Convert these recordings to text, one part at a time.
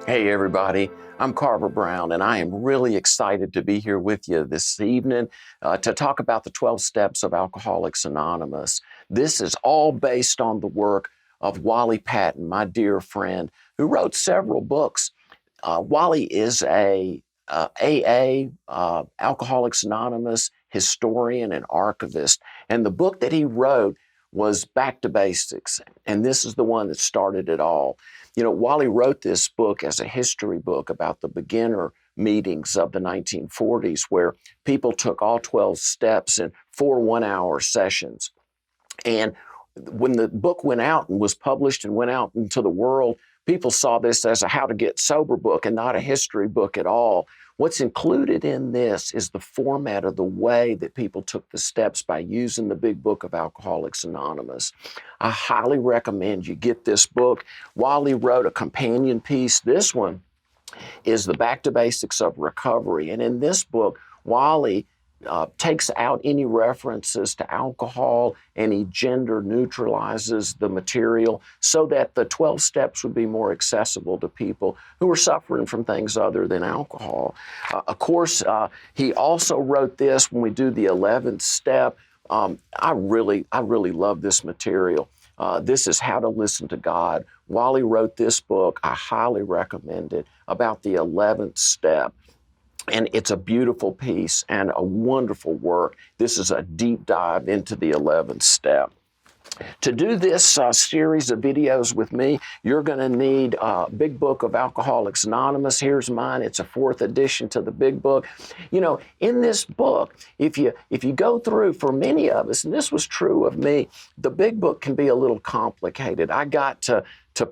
Hey everybody, I'm Carver Brown, and I am really excited to be here with you this evening to talk about the 12 steps of Alcoholics Anonymous. This is all based on the work of Wally Paton, my dear friend, who wrote several books. Wally is a AA, Alcoholics Anonymous historian and archivist, and the book that he wrote was Back to Basics, and this is the one that started it all. You know, Wally wrote this book as a history book about the beginner meetings of the 1940s, where people took all 12 steps in 4 one-hour sessions. And when the book went out and was published and went out into the world, people saw this as a how to get sober book and not a history book at all. What's included in this is the format of the way that people took the steps by using the big book of Alcoholics Anonymous. I highly recommend you get this book. Wally wrote a companion piece. This one is the Back to Basics of Recovery. And in this book, Wally takes out any references to alcohol, and he gender neutralizes the material so that the 12 steps would be more accessible to people who are suffering from things other than alcohol. Of course, he also wrote this when we do the 11th step. I really love this material. This is How to Listen to God. Wally wrote this book. I highly recommend it, about the 11th step. And it's a beautiful piece and a wonderful work. This is a deep dive into the 11th step. To do this series of videos with me, you're going to need a big book of Alcoholics Anonymous. Here's mine. It's a 4th edition to the big book. You know, in this book, if you go through, for many of us, and this was true of me, the big book can be a little complicated. I got to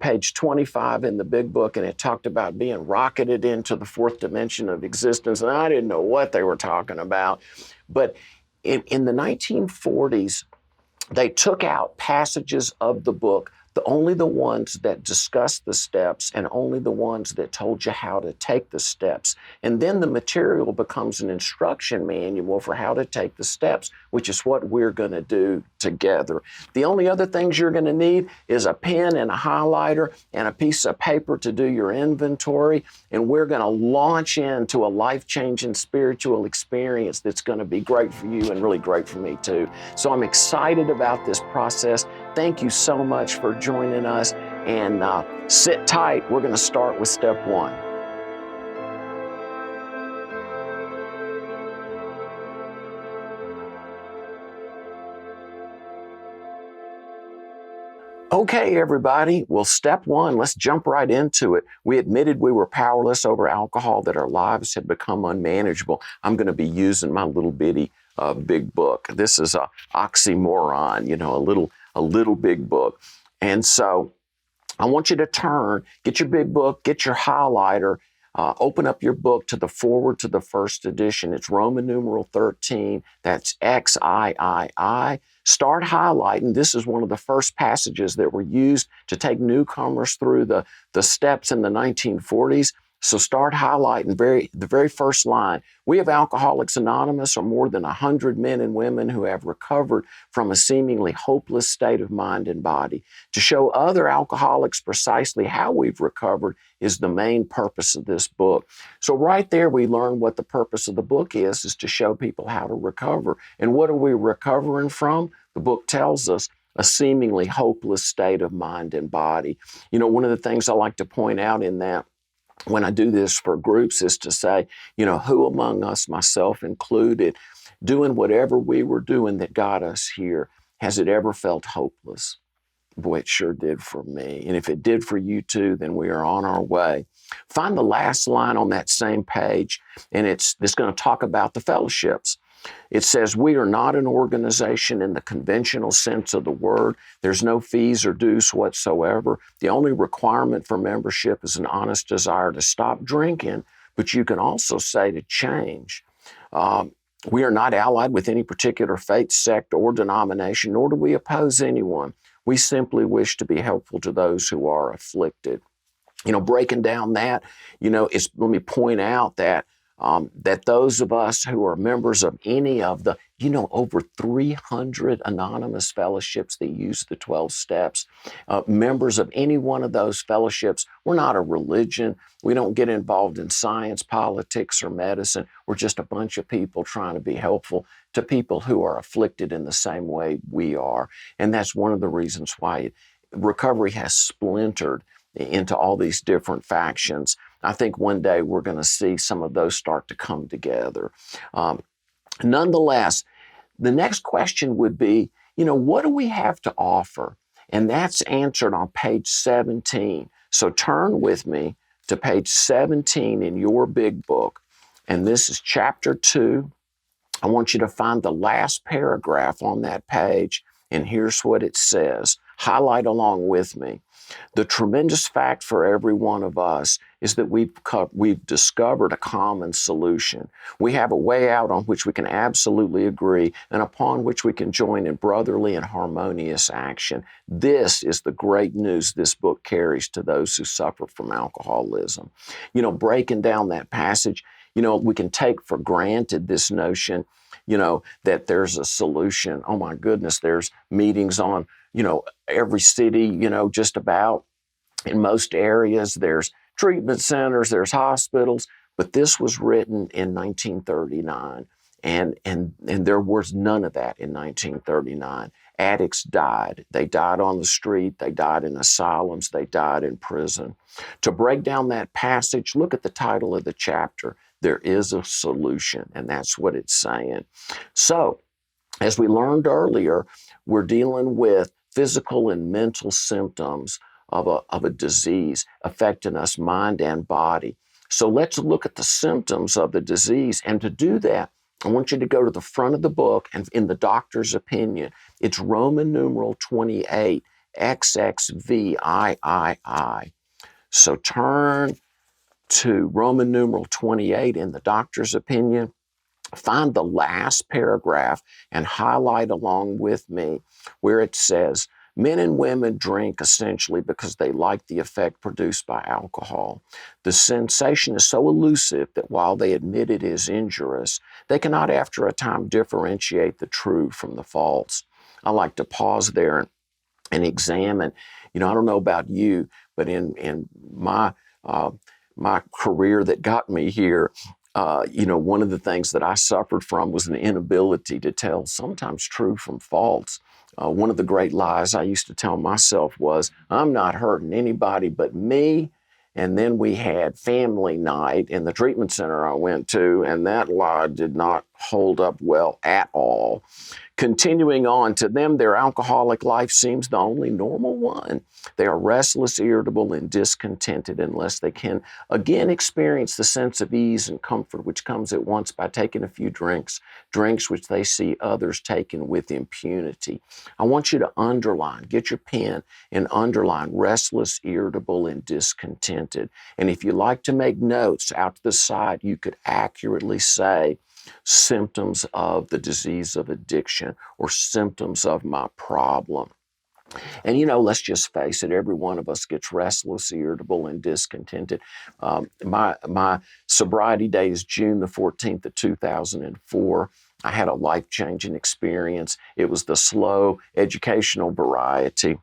page 25 in the big book, and it talked about being rocketed into the 4th dimension of existence, and I didn't know what they were talking about. But in the 1940s, they took out passages of the book, only the ones that discussed the steps and only the ones that told you how to take the steps. And then the material becomes an instruction manual for how to take the steps, which is what we're going to do together. The only other things you're going to need is a pen and a highlighter and a piece of paper to do your inventory. And we're going to launch into a life-changing spiritual experience that's going to be great for you and really great for me too. So I'm excited about this process. Thank you so much for joining us, and sit tight. We're going to start with step 1. Okay, everybody. Well, step 1, let's jump right into it. We admitted we were powerless over alcohol, that our lives had become unmanageable. I'm going to be using my little bitty big book. This is a oxymoron, you know, a little big book. And so I want you to turn, get your big book, get your highlighter, open up your book to the forward to the 1st edition. It's Roman numeral 13. That's XIII. Start highlighting. This is one of the first passages that were used to take newcomers through the steps in the 1940s. So start highlighting the very first line. We of Alcoholics Anonymous are more than 100 men and women who have recovered from a seemingly hopeless state of mind and body. To show other alcoholics precisely how we've recovered is the main purpose of this book. So right there we learn what the purpose of the book is to show people how to recover. And what are we recovering from? The book tells us a seemingly hopeless state of mind and body. You know, one of the things I like to point out in that, when I do this for groups, is to say, you know, who among us, myself included, doing whatever we were doing that got us here, has it ever felt hopeless? Boy, it sure did for me. And if it did for you too, then we are on our way. Find the last line on that same page, and it's going to talk about the fellowships. It says, we are not an organization in the conventional sense of the word. There's no fees or dues whatsoever. The only requirement for membership is an honest desire to stop drinking, but you can also say to change. We are not allied with any particular faith, sect, or denomination, nor do we oppose anyone. We simply wish to be helpful to those who are afflicted. You know, breaking down that, you know, let me point out that that those of us who are members of any of the, over 300 anonymous fellowships that use the 12 steps, members of any one of those fellowships, we're not a religion. We don't get involved in science, politics, or medicine. We're just a bunch of people trying to be helpful to people who are afflicted in the same way we are. And that's one of the reasons why recovery has splintered into all these different factions. I think one day we're going to see some of those start to come together. Nonetheless, the next question would be, what do we have to offer? And that's answered on page 17. So turn with me to page 17 in your big book. And this is chapter 2. I want you to find the last paragraph on that page. And here's what it says. Highlight along with me. The tremendous fact for every one of us is that we've discovered a common solution. We have a way out on which we can absolutely agree and upon which we can join in brotherly and harmonious action. This is the great news this book carries to those who suffer from alcoholism. Breaking down that passage, we can take for granted this notion, that there's a solution. Oh my goodness, there's meetings on, every city, just about. In most areas, there's treatment centers, there's hospitals, but this was written in 1939, and there was none of that in 1939. Addicts died. They died on the street. They died in asylums. They died in prison. To break down that passage, look at the title of the chapter. There is a solution, and that's what it's saying. So, as we learned earlier, we're dealing with physical and mental symptoms of a disease affecting us mind and body. So let's look at the symptoms of the disease. And to do that, I want you to go to the front of the book, and in the doctor's opinion, it's Roman numeral 28, XXVIII. So turn to Roman numeral 28 in the doctor's opinion. Find the last paragraph and highlight along with me where it says, men and women drink essentially because they like the effect produced by alcohol. The sensation is so elusive that while they admit it is injurious, they cannot after a time differentiate the true from the false. I like to pause there and examine. I don't know about you, but in my career that got me here, one of the things that I suffered from was an inability to tell sometimes true from false. One of the great lies I used to tell myself was, I'm not hurting anybody but me. And then we had family night in the treatment center I went to, and that lie did not hold up well at all. Continuing on, to them, their alcoholic life seems the only normal one. They are restless, irritable, and discontented unless they can again experience the sense of ease and comfort which comes at once by taking a few drinks which they see others taking with impunity. I want you to underline, get your pen and underline restless, irritable, and discontented. And if you like to make notes out to the side, you could accurately say, symptoms of the disease of addiction or symptoms of my problem. And let's just face it, every one of us gets restless, irritable, and discontented. My sobriety day is June the 14th of 2004. I had a life-changing experience. It was the slow educational variety.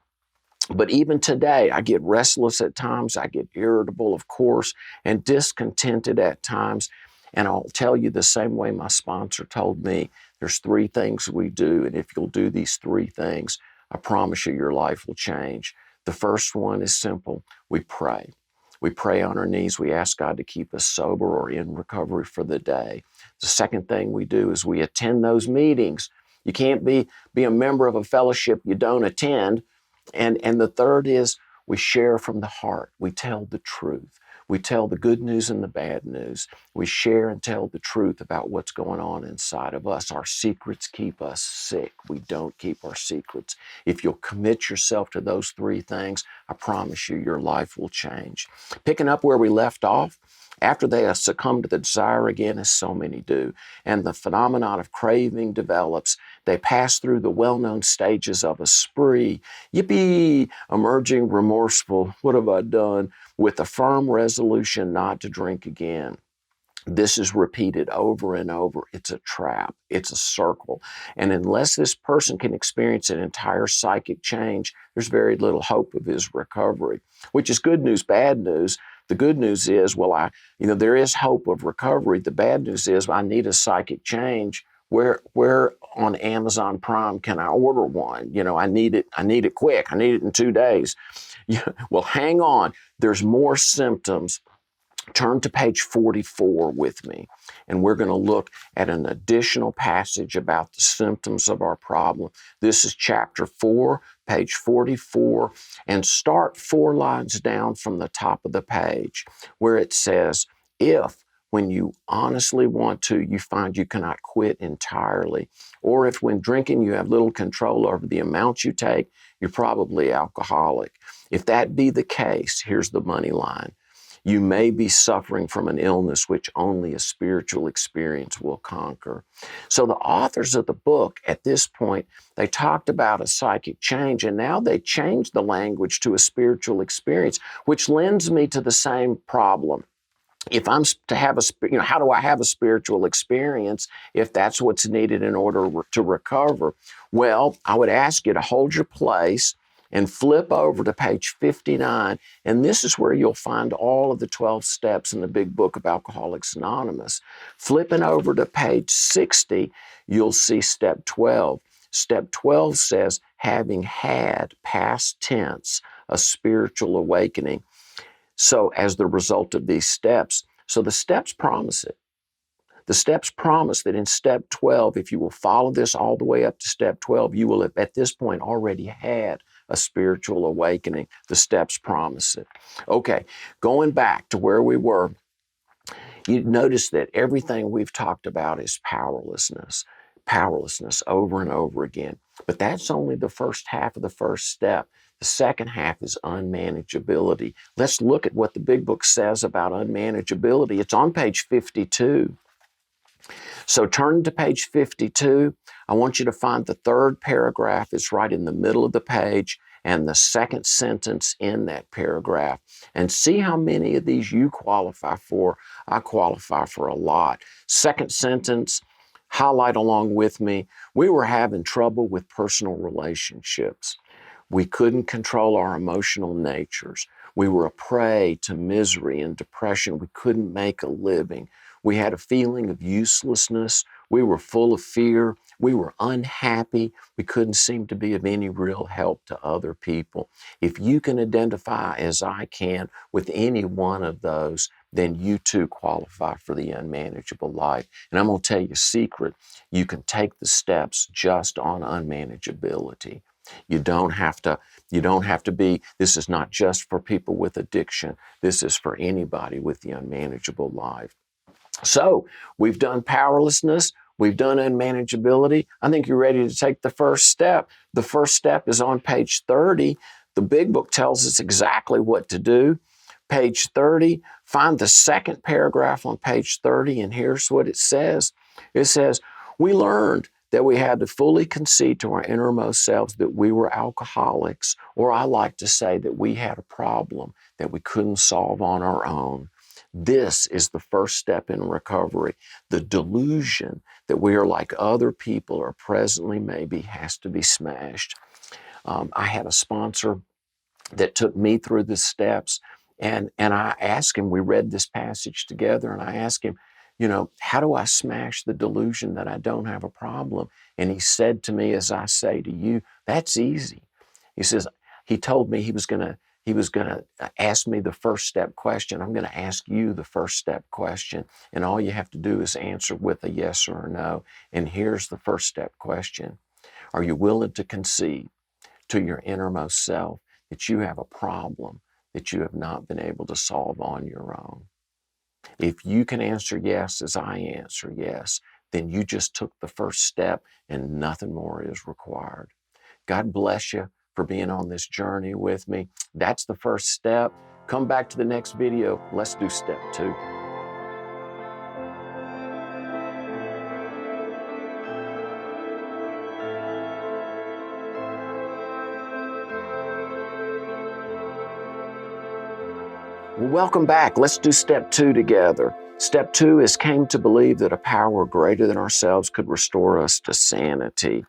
But even today, I get restless at times, I get irritable, of course, and discontented at times. And I'll tell you the same way my sponsor told me, there's 3 things we do, and if you'll do these 3 things, I promise you your life will change. The first one is simple. We pray. We pray on our knees. We ask God to keep us sober or in recovery for the day. The second thing we do is we attend those meetings. You can't be a member of a fellowship you don't attend. And the third is we share from the heart. We tell the truth. We tell the good news and the bad news. We share and tell the truth about what's going on inside of us. Our secrets keep us sick. We don't keep our secrets. If you'll commit yourself to those 3 things, I promise you your life will change. Picking up where we left off, after they succumb to the desire again, as so many do, and the phenomenon of craving develops, they pass through the well-known stages of a spree. Yippee! Emerging remorseful. What have I done? With a firm resolution not to drink again. This is repeated over and over. It's a trap. It's a circle. And unless this person can experience an entire psychic change, there's very little hope of his recovery, which is good news, bad news. The good news is, well, there is hope of recovery. The bad news is I need a psychic change. Where on Amazon Prime can I order one? I need it quick. I need it in 2 days. Well, hang on. There's more symptoms. Turn to page 44 with me, and we're going to look at an additional passage about the symptoms of our problem. This is chapter 4, page 44, and start 4 lines down from the top of the page where it says, if when you honestly want to, you find you cannot quit entirely, or if when drinking you have little control over the amount you take, you're probably alcoholic. If that be the case, here's the money line. You may be suffering from an illness which only a spiritual experience will conquer. So the authors of the book at this point, they talked about a psychic change, and now they changed the language to a spiritual experience, which lends me to the same problem. If I'm to have how do I have a spiritual experience if that's what's needed in order to recover? Well, I would ask you to hold your place and flip over to page 59, and this is where you'll find all of the 12 steps in the big book of Alcoholics Anonymous. Flipping over to page 60, you'll see step 12. Step 12 says, having had, past tense, a spiritual awakening. So as the result of these steps, so the steps promise it. The steps promise that in step 12, if you will follow this all the way up to step 12, you will have at this point already had a spiritual awakening. The steps promise it. Okay, going back to where we were, you notice that everything we've talked about is powerlessness over and over again. But that's only the first half of the first step. The second half is unmanageability. Let's look at what the big book says about unmanageability. It's on page 52. So turn to page 52. I want you to find the third paragraph. It's right in the middle of the page, and the second sentence in that paragraph. And see how many of these you qualify for. I qualify for a lot. Second sentence, highlight along with me. We were having trouble with personal relationships. We couldn't control our emotional natures. We were a prey to misery and depression. We couldn't make a living. We had a feeling of uselessness. We were full of fear. We were unhappy. We couldn't seem to be of any real help to other people. If you can identify, as I can, with any one of those, then you too qualify for the unmanageable life. And I'm going to tell you a secret. You can take the steps just on unmanageability. You don't have to be, this is not just for people with addiction. This is for anybody with the unmanageable life. So we've done powerlessness. We've done unmanageability. I think you're ready to take the first step. The first step is on page 30. The big book tells us exactly what to do. Page 30, find the second paragraph on page 30, and here's what it says. It says, we learned that we had to fully concede to our innermost selves that we were alcoholics, or I like to say that we had a problem that we couldn't solve on our own. This is the first step in recovery. The delusion that we are like other people or presently maybe has to be smashed. I had a sponsor that took me through the steps, and I asked him, we read this passage together, and I asked him, how do I smash the delusion that I don't have a problem? And he said to me, as I say to you, that's easy. He told me he was going to ask me the first step question. I'm going to ask you the first step question. And all you have to do is answer with a yes or a no. And here's the first step question. Are you willing to concede to your innermost self that you have a problem that you have not been able to solve on your own? If you can answer yes as I answer yes, then you just took the first step and nothing more is required. God bless you for being on this journey with me. That's the first step. Come back to the next video. Let's do step 2. Well, welcome back. Let's do step 2 together. Step 2 is came to believe that a power greater than ourselves could restore us to sanity.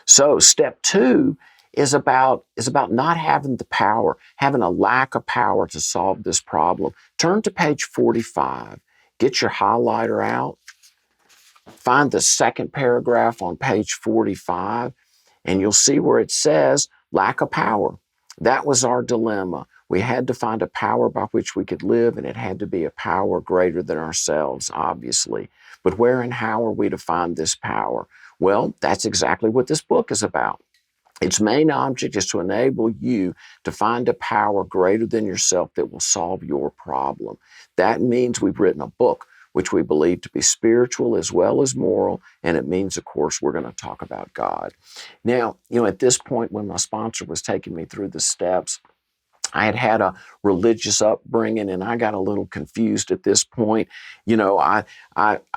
So step 2 is about not having the power, having a lack of power to solve this problem. Turn to page 45. Get your highlighter out. Find the second paragraph on page 45, and you'll see where it says lack of power. That was our dilemma. We had to find a power by which we could live, and it had to be a power greater than ourselves, obviously. But where and how are we to find this power? Well, that's exactly what this book is about. Its main object is to enable you to find a power greater than yourself that will solve your problem. That means we've written a book which we believe to be spiritual as well as moral, and it means, of course, we're going to talk about God. Now, at this point when my sponsor was taking me through the steps, I had had a religious upbringing, and I got a little confused at this point. I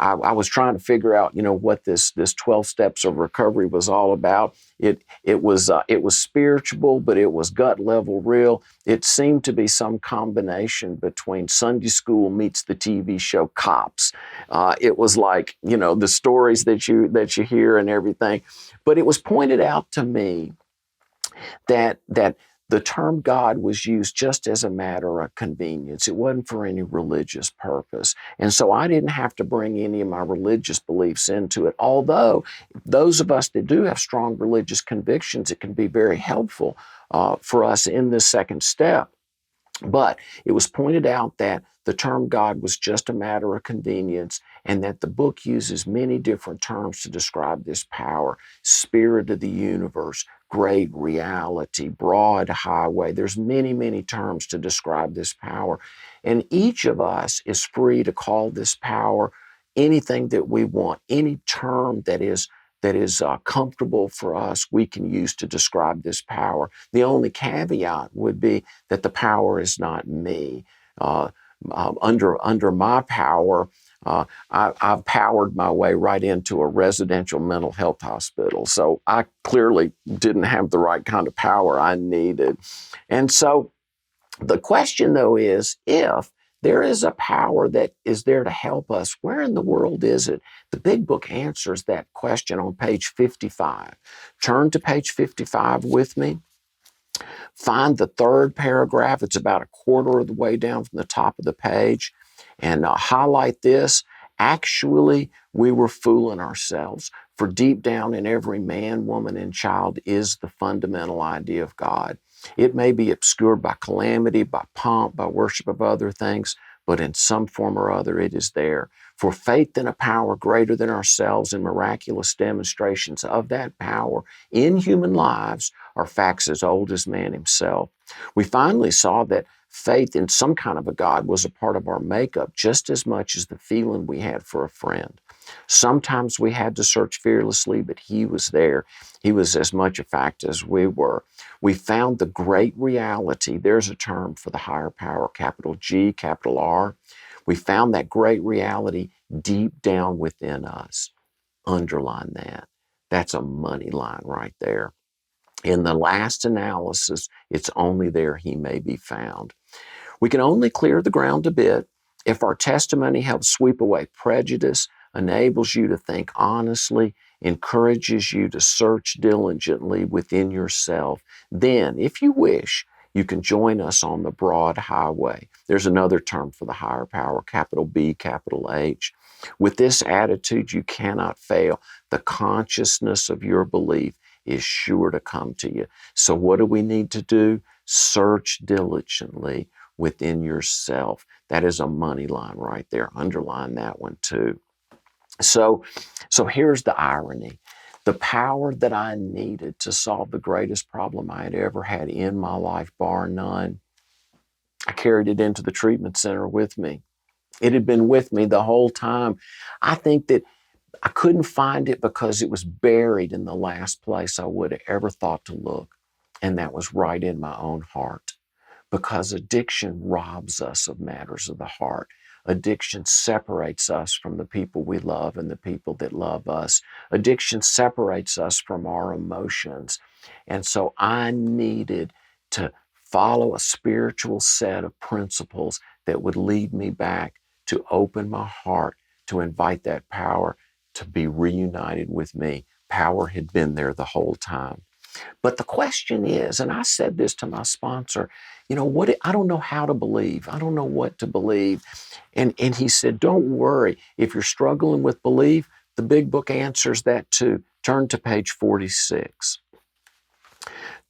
was trying to figure out, what this 12 steps of recovery was all about. It was spiritual, but it was gut level real. It seemed to be some combination between Sunday school meets the TV show Cops. It was like, the stories that you hear and everything. But it was pointed out to me that the term God was used just as a matter of convenience. It wasn't for any religious purpose. And so I didn't have to bring any of my religious beliefs into it. Although those of us that do have strong religious convictions, it can be very helpful for us in this second step. But it was pointed out that the term God was just a matter of convenience, and that the book uses many different terms to describe this power: spirit of the universe, great reality, broad highway. There's many, many terms to describe this power. And each of us is free to call this power anything that we want. Any term that is comfortable for us, we can use to describe this power. The only caveat would be that the power is not me. Under my power, I've powered my way right into a residential mental health hospital. So I clearly didn't have the right kind of power I needed. And so the question, though, is if there is a power that is there to help us, where in the world is it? The Big Book answers that question on page 55. Turn to page 55 with me. Find the third paragraph. It's about a quarter of the way down from the top of the page. And highlight this. Actually, we were fooling ourselves. For deep down in every man, woman, and child is the fundamental idea of God. It may be obscured by calamity, by pomp, by worship of other things, but in some form or other it is there. For faith in a power greater than ourselves and miraculous demonstrations of that power in human lives are facts as old as man himself. We finally saw that faith in some kind of a God was a part of our makeup just as much as the feeling we had for a friend. Sometimes we had to search fearlessly, but he was there. He was as much a fact as we were. We found the great reality. There's a term for the higher power, capital G, capital R. We found that great reality deep down within us. Underline that. That's a money line right there. In the last analysis, it's only there he may be found. We can only clear the ground a bit if our testimony helps sweep away prejudice, enables you to think honestly, encourages you to search diligently within yourself. Then, if you wish, you can join us on the broad highway. There's another term for the higher power, capital B, capital H. With this attitude, you cannot fail. The consciousness of your belief is sure to come to you. So what do we need to do? Search diligently within yourself. That is a money line right there. Underline that one too. So here's the irony. The power that I needed to solve the greatest problem I had ever had in my life, bar none, I carried it into the treatment center with me. It had been with me the whole time. I think that I couldn't find it because it was buried in the last place I would have ever thought to look, and that was right in my own heart. Because addiction robs us of matters of the heart. Addiction separates us from the people we love and the people that love us. Addiction separates us from our emotions. And so I needed to follow a spiritual set of principles that would lead me back to open my heart to invite that power to be reunited with me. Power had been there the whole time. But the question is, and I said this to my sponsor, I don't know how to believe. I don't know what to believe. And he said, don't worry. If you're struggling with belief, the big book answers that too. Turn to page 46.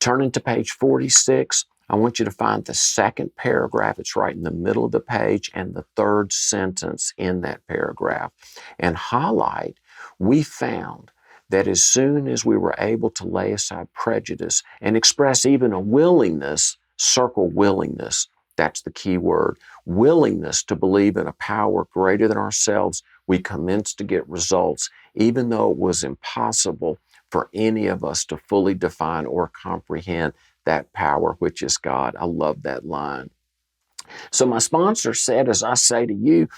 Turning to page 46, I want you to find the second paragraph. It's right in the middle of the page and the third sentence in that paragraph. And highlight, we found that as soon as we were able to lay aside prejudice and express even a willingness, circle willingness, that's the key word, willingness to believe in a power greater than ourselves, we commenced to get results, even though it was impossible for any of us to fully define or comprehend that power, which is God. I love that line. So my sponsor said, as I say to you,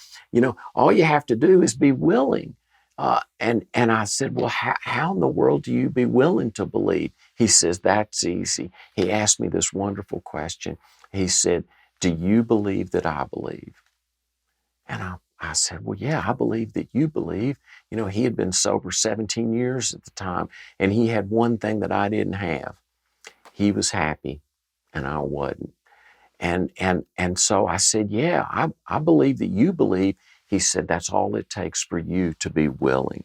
all you have to do is be willing. And I said, well, how in the world do you be willing to believe? He says, that's easy. He asked me this wonderful question. He said, do you believe that I believe? And I said, well, yeah, I believe that you believe. He had been sober 17 years at the time, and he had one thing that I didn't have. He was happy, and I wasn't. And so I said, yeah, I believe that you believe. He said, that's all it takes for you to be willing.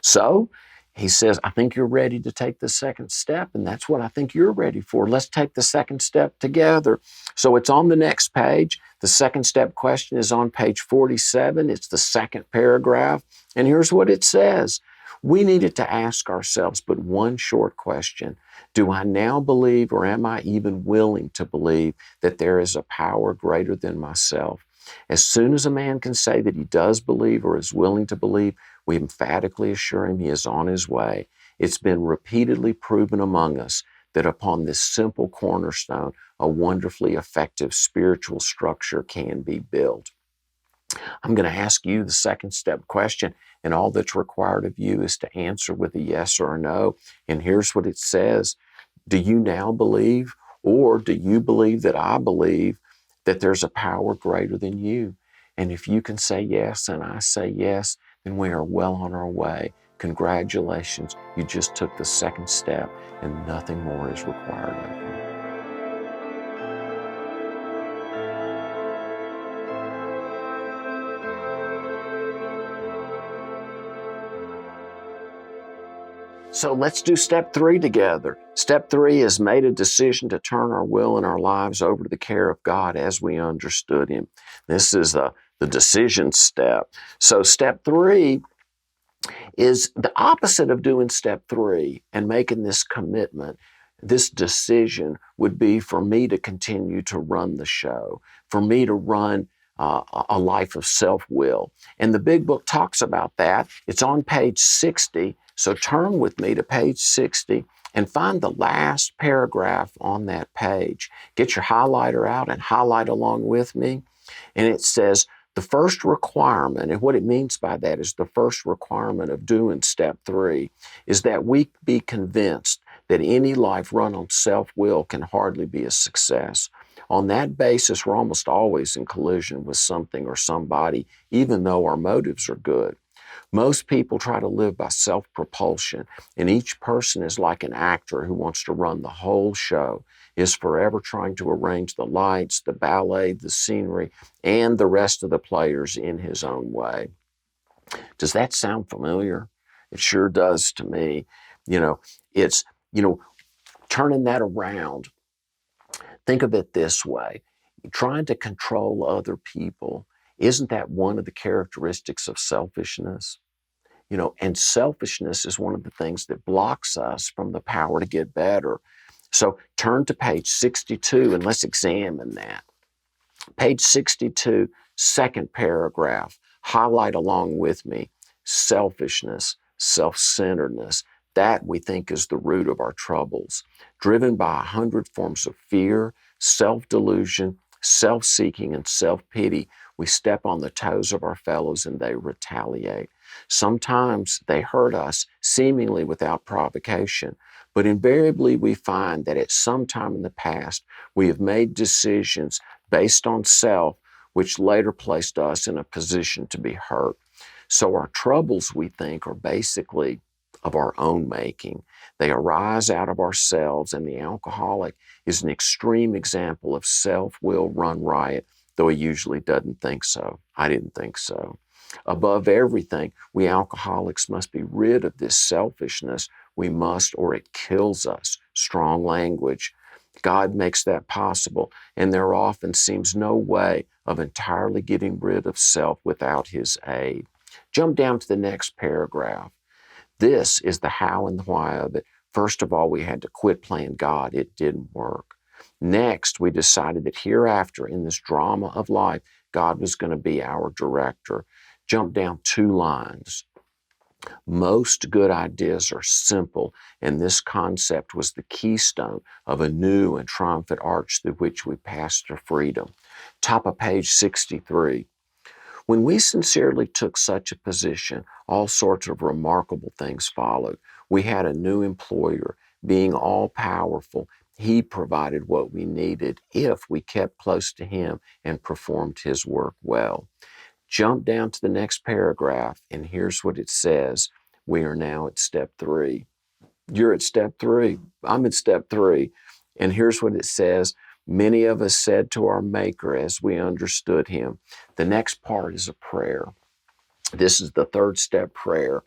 So he says, I think you're ready to take the second step, and that's what I think you're ready for. Let's take the second step together. So it's on the next page. The second step question is on page 47. It's the second paragraph. And here's what it says. We needed to ask ourselves but one short question. Do I now believe, or am I even willing to believe, that there is a power greater than myself? As soon as a man can say that he does believe or is willing to believe, we emphatically assure him he is on his way. It's been repeatedly proven among us that upon this simple cornerstone, a wonderfully effective spiritual structure can be built. I'm going to ask you the second step question, and all that's required of you is to answer with a yes or a no. And here's what it says. Do you now believe, or do you believe that I believe that there's a power greater than you? And if you can say yes and I say yes, then we are well on our way. Congratulations, you just took the second step, and nothing more is required of you. So let's do step 3 together. Step 3 is made a decision to turn our will and our lives over to the care of God as we understood Him. This is the decision step. So step 3 is the opposite of doing step 3 and making this commitment. This decision would be for me to continue to run the show, for me to run a life of self-will. And the big book talks about that. It's on page 60. So turn with me to page 60 and find the last paragraph on that page. Get your highlighter out and highlight along with me. And it says, the first requirement, and what it means by that is the first requirement of doing step 3, is that we be convinced that any life run on self-will can hardly be a success. On that basis, we're almost always in collision with something or somebody, even though our motives are good. Most people try to live by self-propulsion, and each person is like an actor who wants to run the whole show, is forever trying to arrange the lights, the ballet, the scenery, and the rest of the players in his own way. Does that sound familiar? It sure does to me. It's turning that around. Think of it this way. Trying to control other people, isn't that one of the characteristics of selfishness? And selfishness is one of the things that blocks us from the power to get better. So turn to page 62 and let's examine that. Page 62, second paragraph. Highlight along with me. Selfishness, self-centeredness. That we think is the root of our troubles. Driven by 100 forms of fear, self-delusion, self-seeking, and self-pity, we step on the toes of our fellows and they retaliate. Sometimes they hurt us, seemingly without provocation, but invariably we find that at some time in the past, we have made decisions based on self which later placed us in a position to be hurt. So our troubles, we think, are basically of our own making. They arise out of ourselves, and the alcoholic is an extreme example of self-will run riot, though he usually doesn't think so. I didn't think so. Above everything, we alcoholics must be rid of this selfishness. We must, or it kills us. Strong language. God makes that possible, and there often seems no way of entirely getting rid of self without His aid. Jump down to the next paragraph. This is the how and the why of it. First of all, we had to quit playing God. It didn't work. Next, we decided that hereafter, in this drama of life, God was going to be our director. Jump down 2 lines. Most good ideas are simple, and this concept was the keystone of a new and triumphant arch through which we passed to freedom. Top of page 63. When we sincerely took such a position, all sorts of remarkable things followed. We had a new employer, being all-powerful. He provided what we needed if we kept close to Him and performed His work well. Jump down to the next paragraph, and here's what it says. We are now at step 3. You're at step 3. I'm at step 3. And here's what it says. Many of us said to our Maker as we understood Him. The next part is a prayer. This is the 3rd step prayer.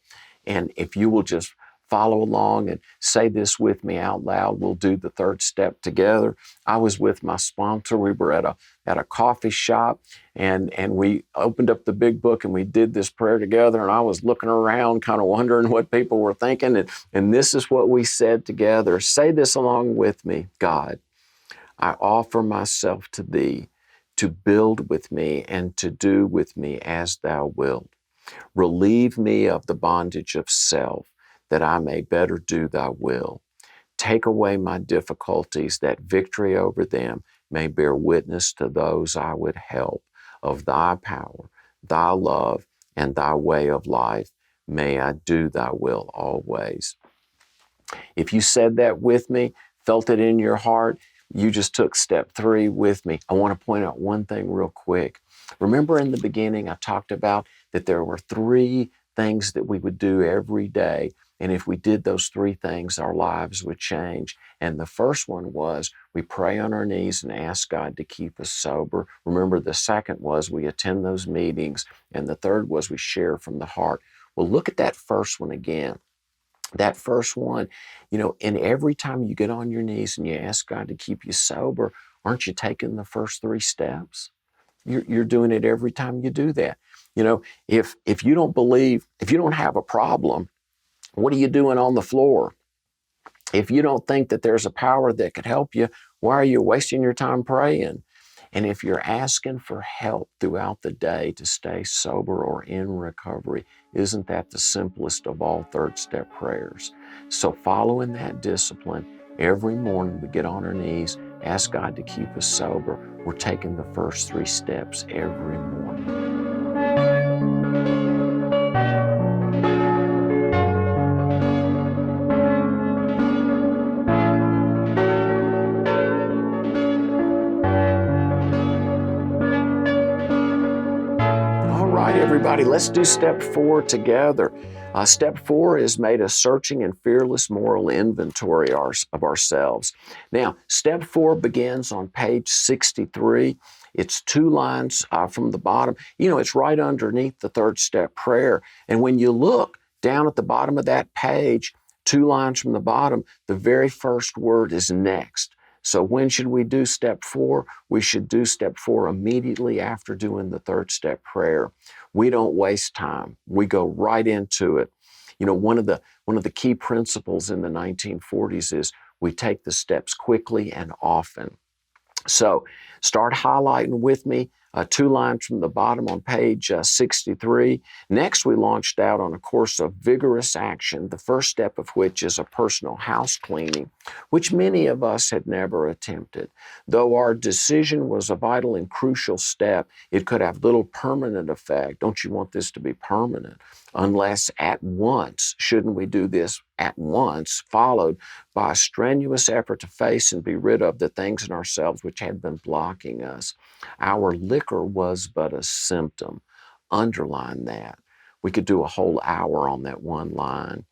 And if you will just follow along and say this with me out loud, we'll do the 3rd step together. I was with my sponsor. We were at a coffee shop, and we opened up the big book and we did this prayer together. And I was looking around, kind of wondering what people were thinking. And this is what we said together. Say this along with me. God, I offer myself to Thee to build with me and to do with me as Thou wilt. Relieve me of the bondage of self, that I may better do Thy will. Take away my difficulties, that victory over them may bear witness to those I would help of Thy power, Thy love, and Thy way of life. May I do Thy will always. If you said that with me, felt it in your heart, you just took step 3 with me. I want to point out one thing real quick. Remember in the beginning, I talked about that there were 3 things that we would do every day. And if we did those 3 things, our lives would change. And the first one was we pray on our knees and ask God to keep us sober. Remember, the second was we attend those meetings. And the third was we share from the heart. Well, look at that first one again. That first one, and every time you get on your knees and you ask God to keep you sober, aren't you taking the first 3 steps? You're doing it every time you do that. If you don't believe, if you don't have a problem, what are you doing on the floor? If you don't think that there's a power that could help you, why are you wasting your time praying? And if you're asking for help throughout the day to stay sober or in recovery, isn't that the simplest of all 3rd step prayers? So following that discipline, every morning we get on our knees, ask God to keep us sober. We're taking the first 3 steps every morning. Everybody, let's do step 4 together. Step 4 is made a searching and fearless moral inventory of ourselves. Now, step 4 begins on page 63. It's 2 lines from the bottom. It's right underneath the 3rd step prayer. And when you look down at the bottom of that page, 2 lines from the bottom, the very first word is next. So when should we do step 4? We should do step 4 immediately after doing the 3rd step prayer. We don't waste time. We go right into it. One of the key principles in the 1940s is we take the steps quickly and often. So start highlighting with me 2 lines from the bottom on page 63. Next, we launched out on a course of vigorous action, the first step of which is a personal house cleaning. which many of us had never attempted. Though our decision was a vital and crucial step, it could have little permanent effect. Don't you want this to be permanent? Unless at once, shouldn't we do this at once, followed by a strenuous effort to face and be rid of the things in ourselves which had been blocking us. Our liquor was but a symptom. Underline that. We could do a whole hour on that one line.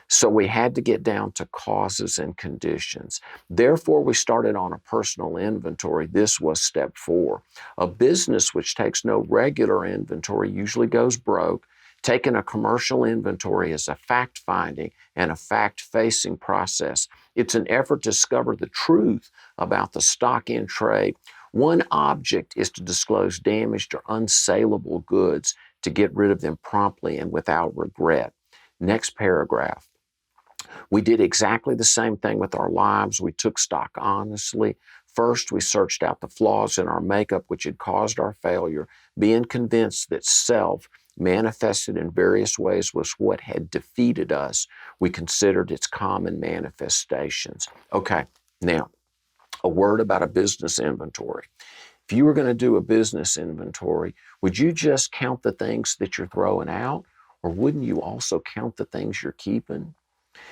So we had to get down to causes and conditions. Therefore, we started on a personal inventory. This was step 4. A business which takes no regular inventory usually goes broke. Taking a commercial inventory is a fact-finding and a fact-facing process. It's an effort to discover the truth about the stock in trade. One object is to disclose damaged or unsaleable goods, to get rid of them promptly and without regret. Next paragraph. We did exactly the same thing with our lives. We took stock honestly. First, we searched out the flaws in our makeup which had caused our failure, being convinced that self, manifested in various ways, was what had defeated us. We considered its common manifestations. Okay, now, a word about a business inventory. If you were going to do a business inventory, would you just count the things that you're throwing out, or wouldn't you also count the things you're keeping?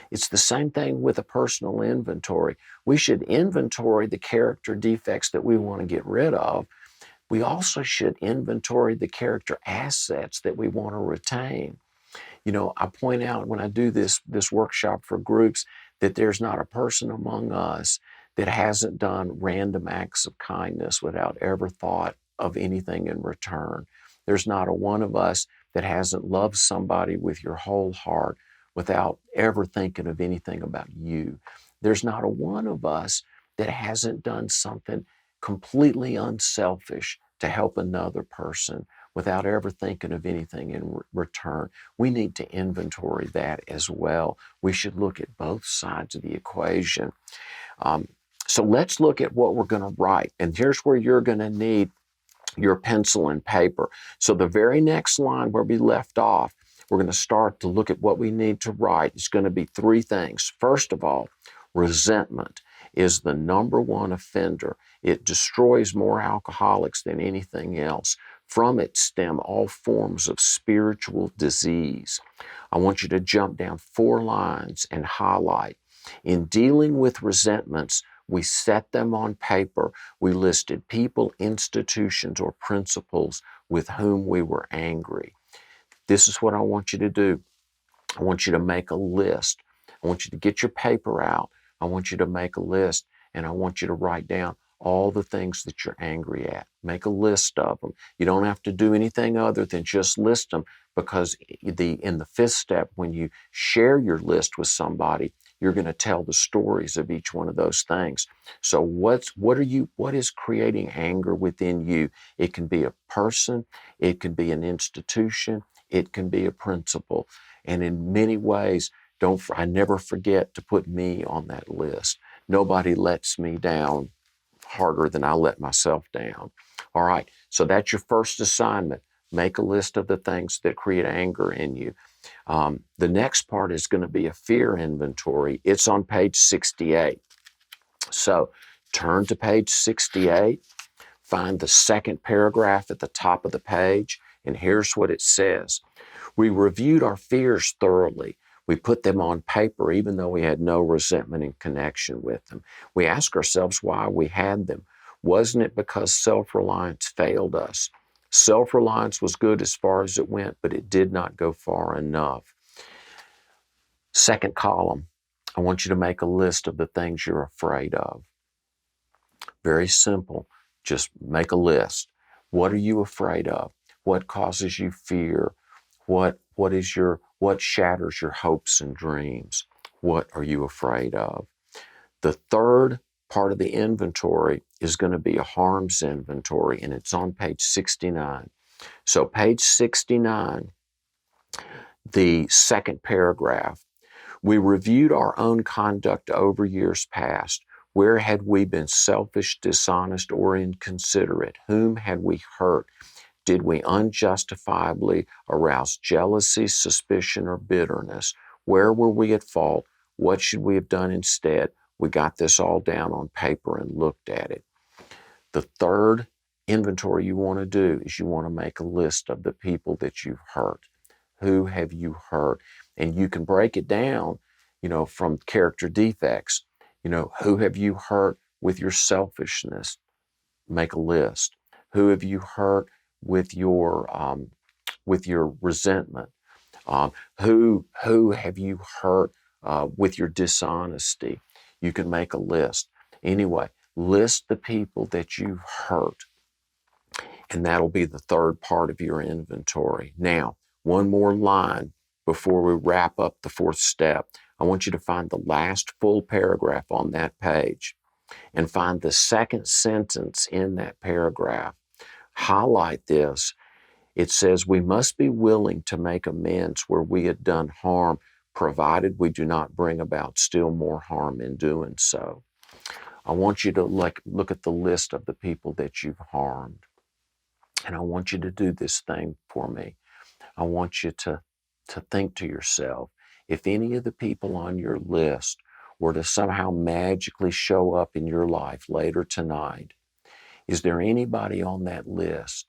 It's the same thing with a personal inventory. We should inventory the character defects that we want to get rid of. We also should inventory the character assets that we want to retain. You know, I point out when I do this workshop for groups that there's not a person among us that hasn't done random acts of kindness without ever thought of anything in return. There's not a one of us that hasn't loved somebody with your whole heart without ever thinking of anything about you. There's not a one of us that hasn't done something completely unselfish to help another person without ever thinking of anything in return. We need to inventory that as well. We should look at both sides of the equation. So let's look at what we're going to write. And here's where you're going to need your pencil and paper. So the very next line where we left off, we're going to start to look at what we need to write. It's going to be 3 things. First of all, resentment is the number one offender. It destroys more alcoholics than anything else. From it stem all forms of spiritual disease. I want you to jump down 4 lines and highlight. In dealing with resentments, we set them on paper. We listed people, institutions, or principles with whom we were angry. This is what I want you to do. I want you to make a list. I want you to get your paper out. I want you to make a list, and I want you to write down all the things that you're angry at. Make a list of them. You don't have to do anything other than just list them, because in the 5th step, when you share your list with somebody, you're going to tell the stories of each one of those things. So what is creating anger within you? It can be a person, it can be an institution, it can be a principle. And in many ways, I never forget to put me on that list. Nobody lets me down harder than I let myself down. All right, so that's your first assignment. Make a list of the things that create anger in you. The next part is going to be a fear inventory. It's on page 68. So turn to page 68, find the second paragraph at the top of the page, and here's what it says. We reviewed our fears thoroughly. We put them on paper even though we had no resentment in connection with them. We asked ourselves why we had them. Wasn't it because self-reliance failed us? Self-reliance was good as far as it went, but it did not go far enough. Second column, I want you to make a list of the things you're afraid of. Very simple. Just make a list. What are you afraid of? What causes you fear? What shatters your hopes and dreams? What are you afraid of? The third part of the inventory is going to be a harms inventory, and it's on page 69. So page 69, the second paragraph, we reviewed our own conduct over years past. Where had we been selfish, dishonest, or inconsiderate? Whom had we hurt? Did we unjustifiably arouse jealousy, suspicion, or bitterness? Where were we at fault? What should we have done instead? We got this all down on paper and looked at it. The third inventory you want to do is you want to make a list of the people that you've hurt. Who have you hurt? And you can break it down, from character defects. Who have you hurt with your selfishness? Make a list. Who have you hurt with your resentment? Who have you hurt with your dishonesty? You can make a list. Anyway, list the people that you've hurt, and that'll be the third part of your inventory. Now, one more line before we wrap up the fourth step. I want you to find the last full paragraph on that page and find the second sentence in that paragraph. Highlight this. It says, we must be willing to make amends where we had done harm, provided we do not bring about still more harm in doing so. I want you to look at the list of the people that you've harmed. And I want you to do this thing for me. I want you to think to yourself, if any of the people on your list were to somehow magically show up in your life later tonight, is there anybody on that list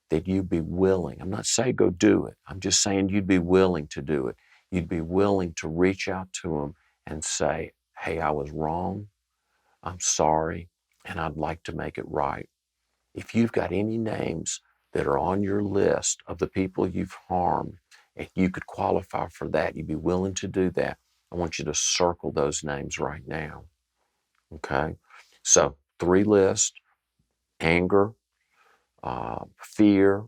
that you'd be willing, I'm not saying go do it, I'm just saying you'd be willing to do it. You'd be willing to reach out to them and say, hey, I was wrong, I'm sorry, and I'd like to make it right. If you've got any names that are on your list of the people you've harmed, and you could qualify for that, you'd be willing to do that, I want you to circle those names right now. Okay? So 3 lists: anger, fear,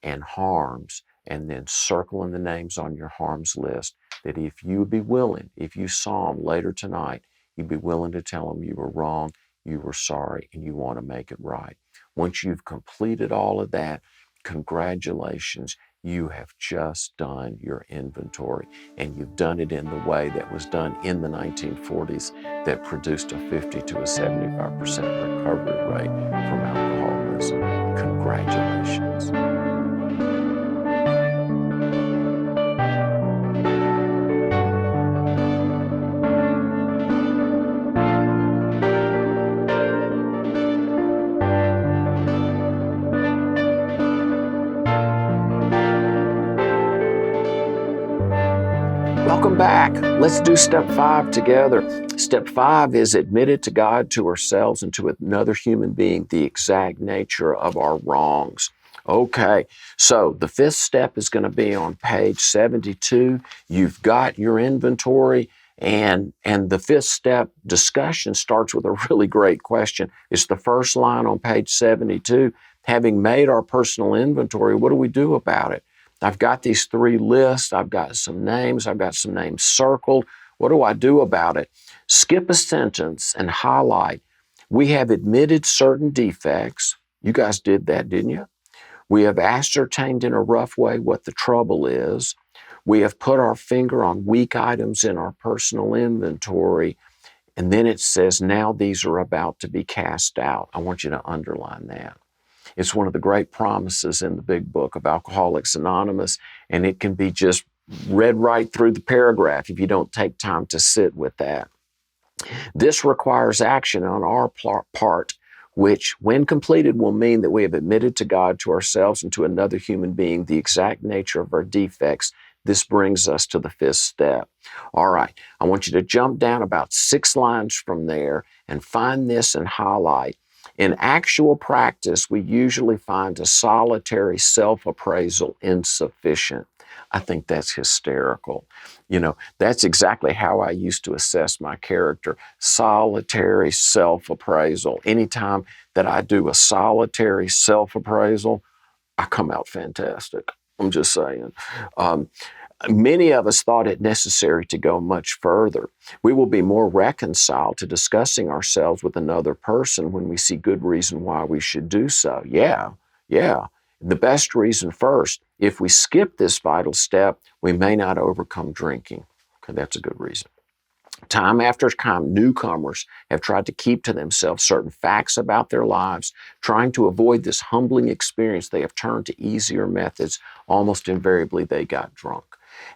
and harms, and then circling the names on your harms list, that if you would be willing, if you saw them later tonight, you'd be willing to tell them you were wrong, you were sorry, and you want to make it right. Once you've completed all of that, congratulations, you have just done your inventory, and you've done it in the way that was done in the 1940s that produced a 50 to a 75% recovery rate from alcoholism. Congratulations. Welcome back. Let's do step 5 together. Step 5 is admitted to God, to ourselves, and to another human being the exact nature of our wrongs. Okay, so the 5th step is going to be on page 72. You've got your inventory, and the 5th step discussion starts with a really great question. It's the first line on page 72. Having made our personal inventory, what do we do about it? I've got these 3 lists. I've got some names. I've got some names circled. What do I do about it? Skip a sentence and highlight. We have admitted certain defects. You guys did that, didn't you? We have ascertained in a rough way what the trouble is. We have put our finger on weak items in our personal inventory. And then it says, now these are about to be cast out. I want you to underline that. It's one of the great promises in the big book of Alcoholics Anonymous, and it can be just read right through the paragraph if you don't take time to sit with that. This requires action on our part, which, when completed, will mean that we have admitted to God, to ourselves, and to another human being the exact nature of our defects. This brings us to the 5th step. All right, I want you to jump down about 6 lines from there and find this and highlight. In actual practice, we usually find a solitary self-appraisal insufficient. I think that's hysterical. That's exactly how I used to assess my character. Solitary self-appraisal. Anytime that I do a solitary self-appraisal, I come out fantastic. I'm just saying. Many of us thought it necessary to go much further. We will be more reconciled to discussing ourselves with another person when we see good reason why we should do so. Yeah. The best reason first. If we skip this vital step, we may not overcome drinking. Okay, that's a good reason. Time after time, newcomers have tried to keep to themselves certain facts about their lives. Trying to avoid this humbling experience, they have turned to easier methods. Almost invariably, they got drunk.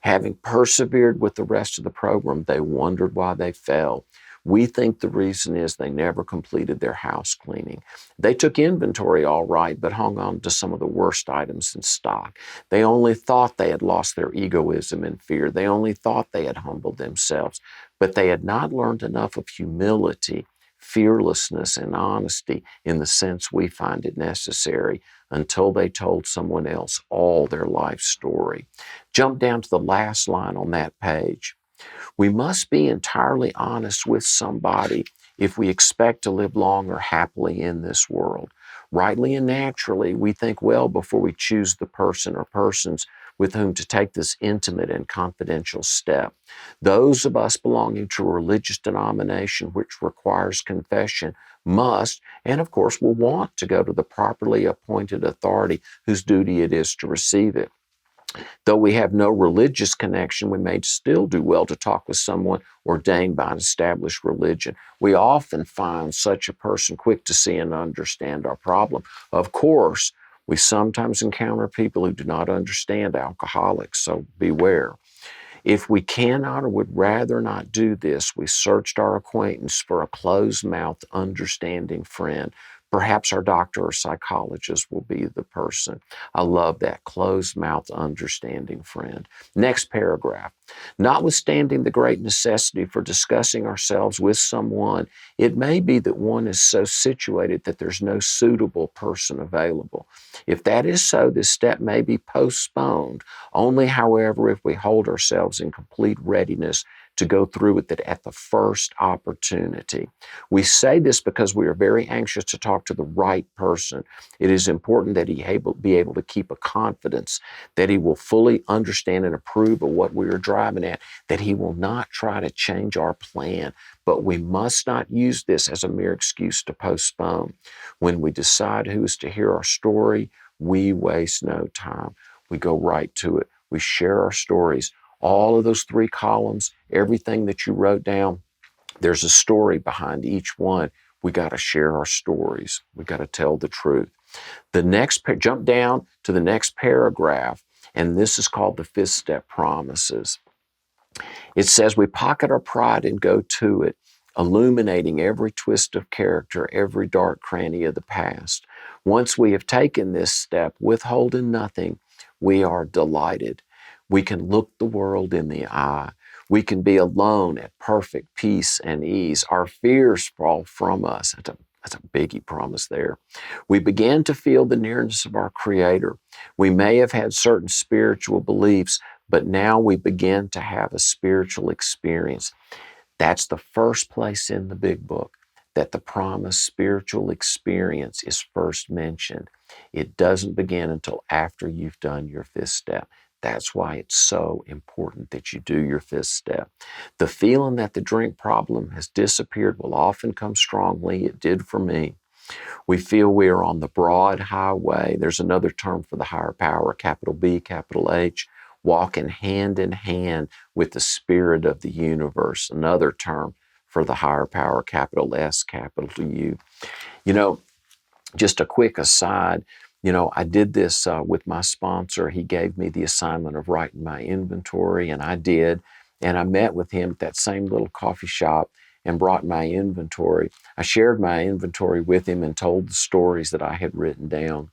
Having persevered with the rest of the program, they wondered why they failed. We think the reason is they never completed their house cleaning. They took inventory all right, but hung on to some of the worst items in stock. They only thought they had lost their egoism and fear. They only thought they had humbled themselves, but they had not learned enough of humility, fearlessness, and honesty in the sense we find it necessary until they told someone else all their life story. Jump down to the last line on that page. We must be entirely honest with somebody if we expect to live long or happily in this world. Rightly and naturally, we think well before we choose the person or persons with whom to take this intimate and confidential step. Those of us belonging to a religious denomination which requires confession must, and of course will want to go to the properly appointed authority whose duty it is to receive it. Though we have no religious connection, we may still do well to talk with someone ordained by an established religion. We often find such a person quick to see and understand our problem. Of course, we sometimes encounter people who do not understand alcoholics, so beware. If we cannot or would rather not do this, we searched our acquaintance for a closed-mouthed, understanding friend. Perhaps our doctor or psychologist will be the person. I love that, closed-mouthed, understanding friend. Next paragraph. Notwithstanding the great necessity for discussing ourselves with someone, it may be that one is so situated that there's no suitable person available. If that is so, this step may be postponed. Only, however, if we hold ourselves in complete readiness to go through with it at the first opportunity. We say this because we are very anxious to talk to the right person. It is important that he be able to keep a confidence that he will fully understand and approve of what we are driving at, that he will not try to change our plan. But we must not use this as a mere excuse to postpone. When we decide who is to hear our story, we waste no time. We go right to it. We share our stories. All of those 3 columns, everything that you wrote down, there's a story behind each one. We got to share our stories. We got to tell the truth. Jump down to the next paragraph, and this is called the 5th step, promises. It says we pocket our pride and go to it, illuminating every twist of character, every dark cranny of the past. Once we have taken this step, withholding nothing, we are delighted. We can look the world in the eye. We can be alone at perfect peace and ease. Our fears fall from us. That's a biggie promise there. We begin to feel the nearness of our Creator. We may have had certain spiritual beliefs, but now we begin to have a spiritual experience. That's the first place in the big book that the promised spiritual experience is first mentioned. It doesn't begin until after you've done your 5th step. That's why it's so important that you do your 5th step. The feeling that the drink problem has disappeared will often come strongly. It did for me. We feel we are on the broad highway. There's another term for the higher power, capital B, capital H, walking hand in hand with the spirit of the universe. Another term for the higher power, capital S, capital U. You know, just a quick aside, I did this with my sponsor. He gave me the assignment of writing my inventory, and I did. And I met with him at that same little coffee shop and brought my inventory. I shared my inventory with him and told the stories that I had written down.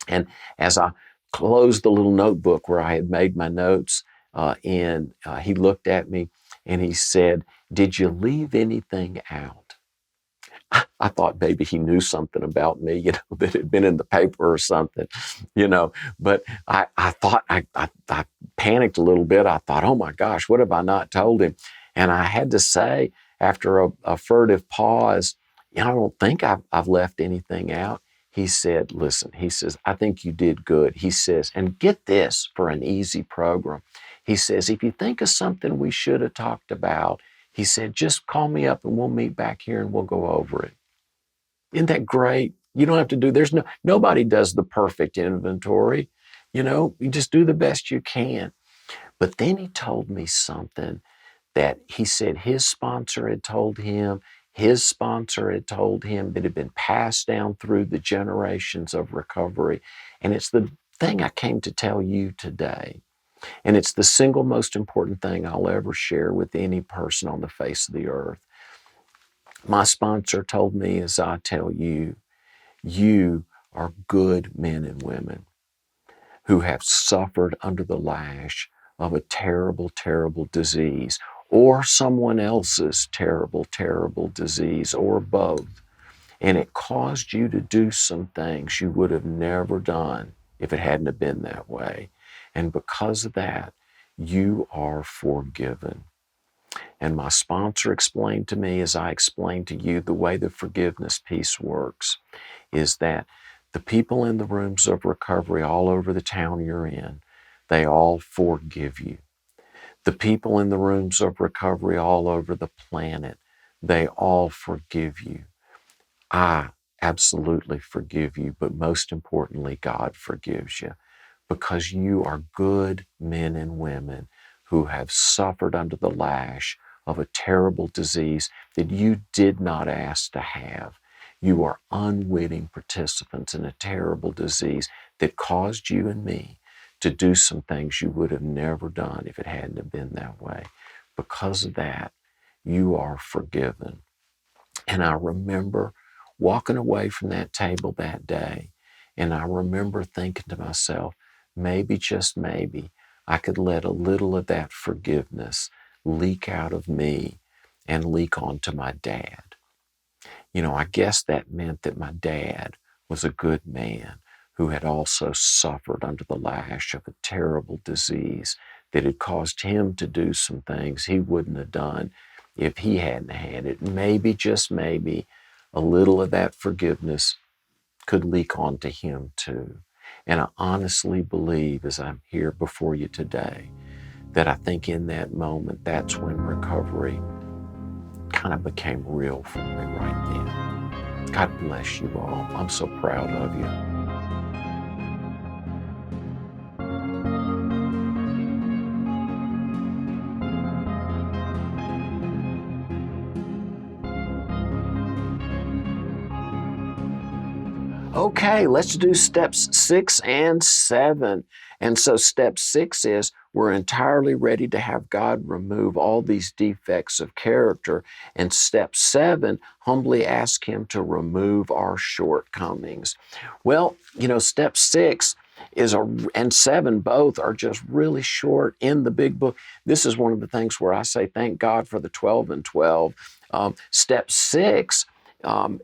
And as I closed the little notebook where I had made my notes, he looked at me and he said, "Did you leave anything out?" I thought maybe he knew something about me, that had been in the paper or something, But I thought, I panicked a little bit. I thought, oh my gosh, what have I not told him? And I had to say, after a furtive pause, I don't think I've left anything out. He said, listen, he says, I think you did good. He says, and get this for an easy program. He says, if you think of something we should have talked about, he said, just call me up and we'll meet back here and we'll go over it. Isn't that great? You don't have to nobody does the perfect inventory. You just do the best you can. But then he told me something that he said his sponsor had told him, his sponsor had told him, that had been passed down through the generations of recovery. And it's the thing I came to tell you today. And it's the single most important thing I'll ever share with any person on the face of the earth. My sponsor told me, as I tell you, you are good men and women who have suffered under the lash of a terrible, terrible disease, or someone else's terrible, terrible disease, or both. And it caused you to do some things you would have never done if it hadn't have been that way. And because of that, you are forgiven. And my sponsor explained to me, as I explained to you, the way the forgiveness piece works is that the people in the rooms of recovery all over the town you're in, they all forgive you. The people in the rooms of recovery all over the planet, they all forgive you. I absolutely forgive you, but most importantly, God forgives you because you are good men and women who have suffered under the lash of a terrible disease that you did not ask to have. You are unwitting participants in a terrible disease that caused you and me to do some things you would have never done if it hadn't have been that way. Because of that, you are forgiven. And I remember walking away from that table that day, and I remember thinking to myself, maybe, just maybe, I could let a little of that forgiveness leak out of me and leak onto my dad. You know, I guess that meant that my dad was a good man who had also suffered under the lash of a terrible disease that had caused him to do some things he wouldn't have done if he hadn't had it. Maybe, just maybe, a little of that forgiveness could leak onto him too. And I honestly believe, as I'm here before you today, that I think in that moment, that's when recovery kind of became real for me right then. God bless you all. I'm so proud of you. Okay, let's do steps 6 and 7. And so step 6 is we're entirely ready to have God remove all these defects of character. And step 7, humbly ask Him to remove our shortcomings. Well, you know, step 6 and 7 both are just really short in the big book. This is one of the things where I say thank God for the 12 and 12. Step 6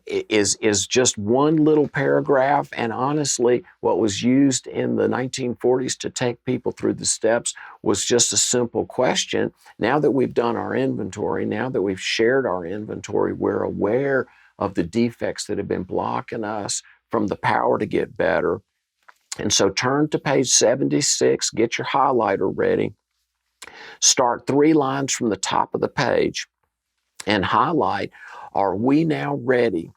is just one little paragraph. And honestly, what was used in the 1940s to take people through the steps was just a simple question. Now that we've done our inventory, now that we've shared our inventory, we're aware of the defects that have been blocking us from the power to get better. And so turn to page 76, get your highlighter ready, start 3 lines from the top of the page, and highlight, are we now ready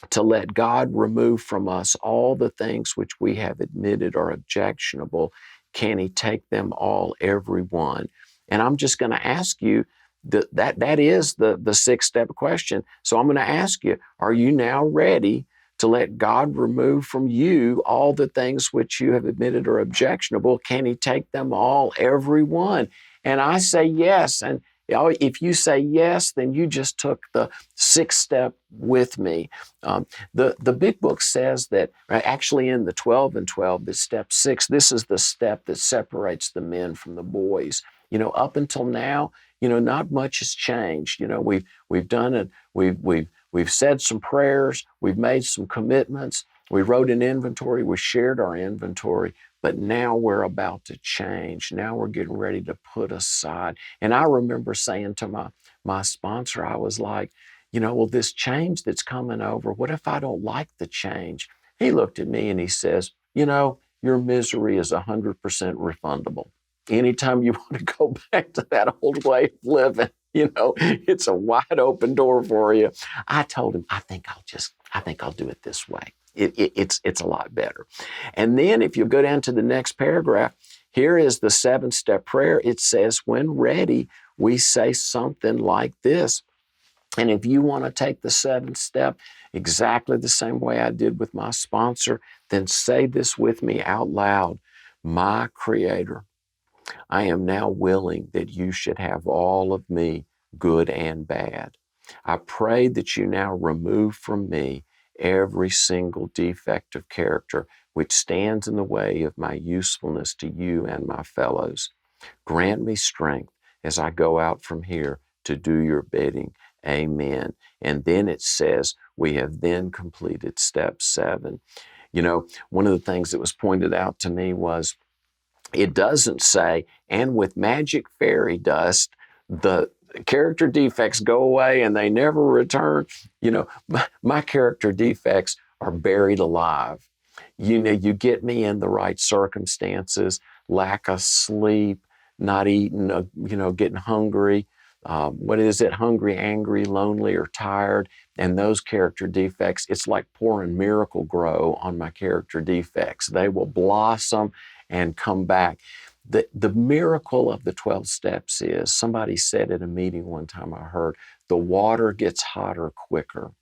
to let God remove from us all the things which we have admitted are objectionable? Can He take them all, every one? And I'm just going to ask you, that is the 6-step question. So I'm going to ask you, are you now ready to let God remove from you all the things which you have admitted are objectionable? Can He take them all, every one? And I say yes. And if you say yes, then you just took the 6th step with me. The big book says that, actually in the 12 and 12, the step 6, this is the step that separates the men from the boys. You know, up until now, you know, not much has changed. You know, we've done it. We've said some prayers. We've made some commitments. We wrote an inventory. We shared our inventory. But now we're about to change. Now we're getting ready to put aside. And I remember saying to my sponsor, I was like, you know, well, this change that's coming over, what if I don't like the change? He looked at me and he says, you know, your misery is 100% refundable. Anytime you want to go back to that old way of living, you know, it's a wide open door for you. I told him, I think I'll do it this way. It's a lot better. And then if you go down to the next paragraph, here is the 7-step prayer. It says, when ready, we say something like this. And if you want to take the 7th step exactly the same way I did with my sponsor, then say this with me out loud. My Creator, I am now willing that you should have all of me, good and bad. I pray that you now remove from me every single defect of character which stands in the way of my usefulness to you and my fellows. Grant me strength as I go out from here to do your bidding. Amen. And then it says, we have then completed step 7. You know, one of the things that was pointed out to me was, it doesn't say, and with magic fairy dust, the character defects go away and they never return. You know, my character defects are buried alive. You know, you get me in the right circumstances, lack of sleep, not eating, getting hungry. What is it? Hungry, angry, lonely, or tired. And those character defects, it's like pouring Miracle Grow on my character defects. They will blossom and come back. The miracle of the 12 steps is, somebody said at a meeting one time I heard, the water gets hotter quicker.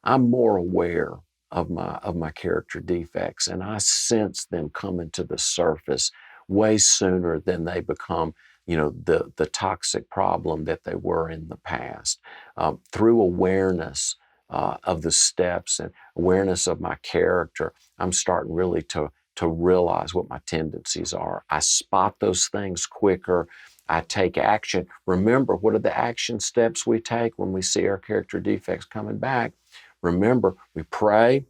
I'm more aware of my character defects, and I sense them coming to the surface way sooner than they become, the toxic problem that they were in the past. Through awareness of the steps and awareness of my character, I'm starting really to realize what my tendencies are. I spot those things quicker. I take action. Remember, what are the action steps we take when we see our character defects coming back? Remember, we pray,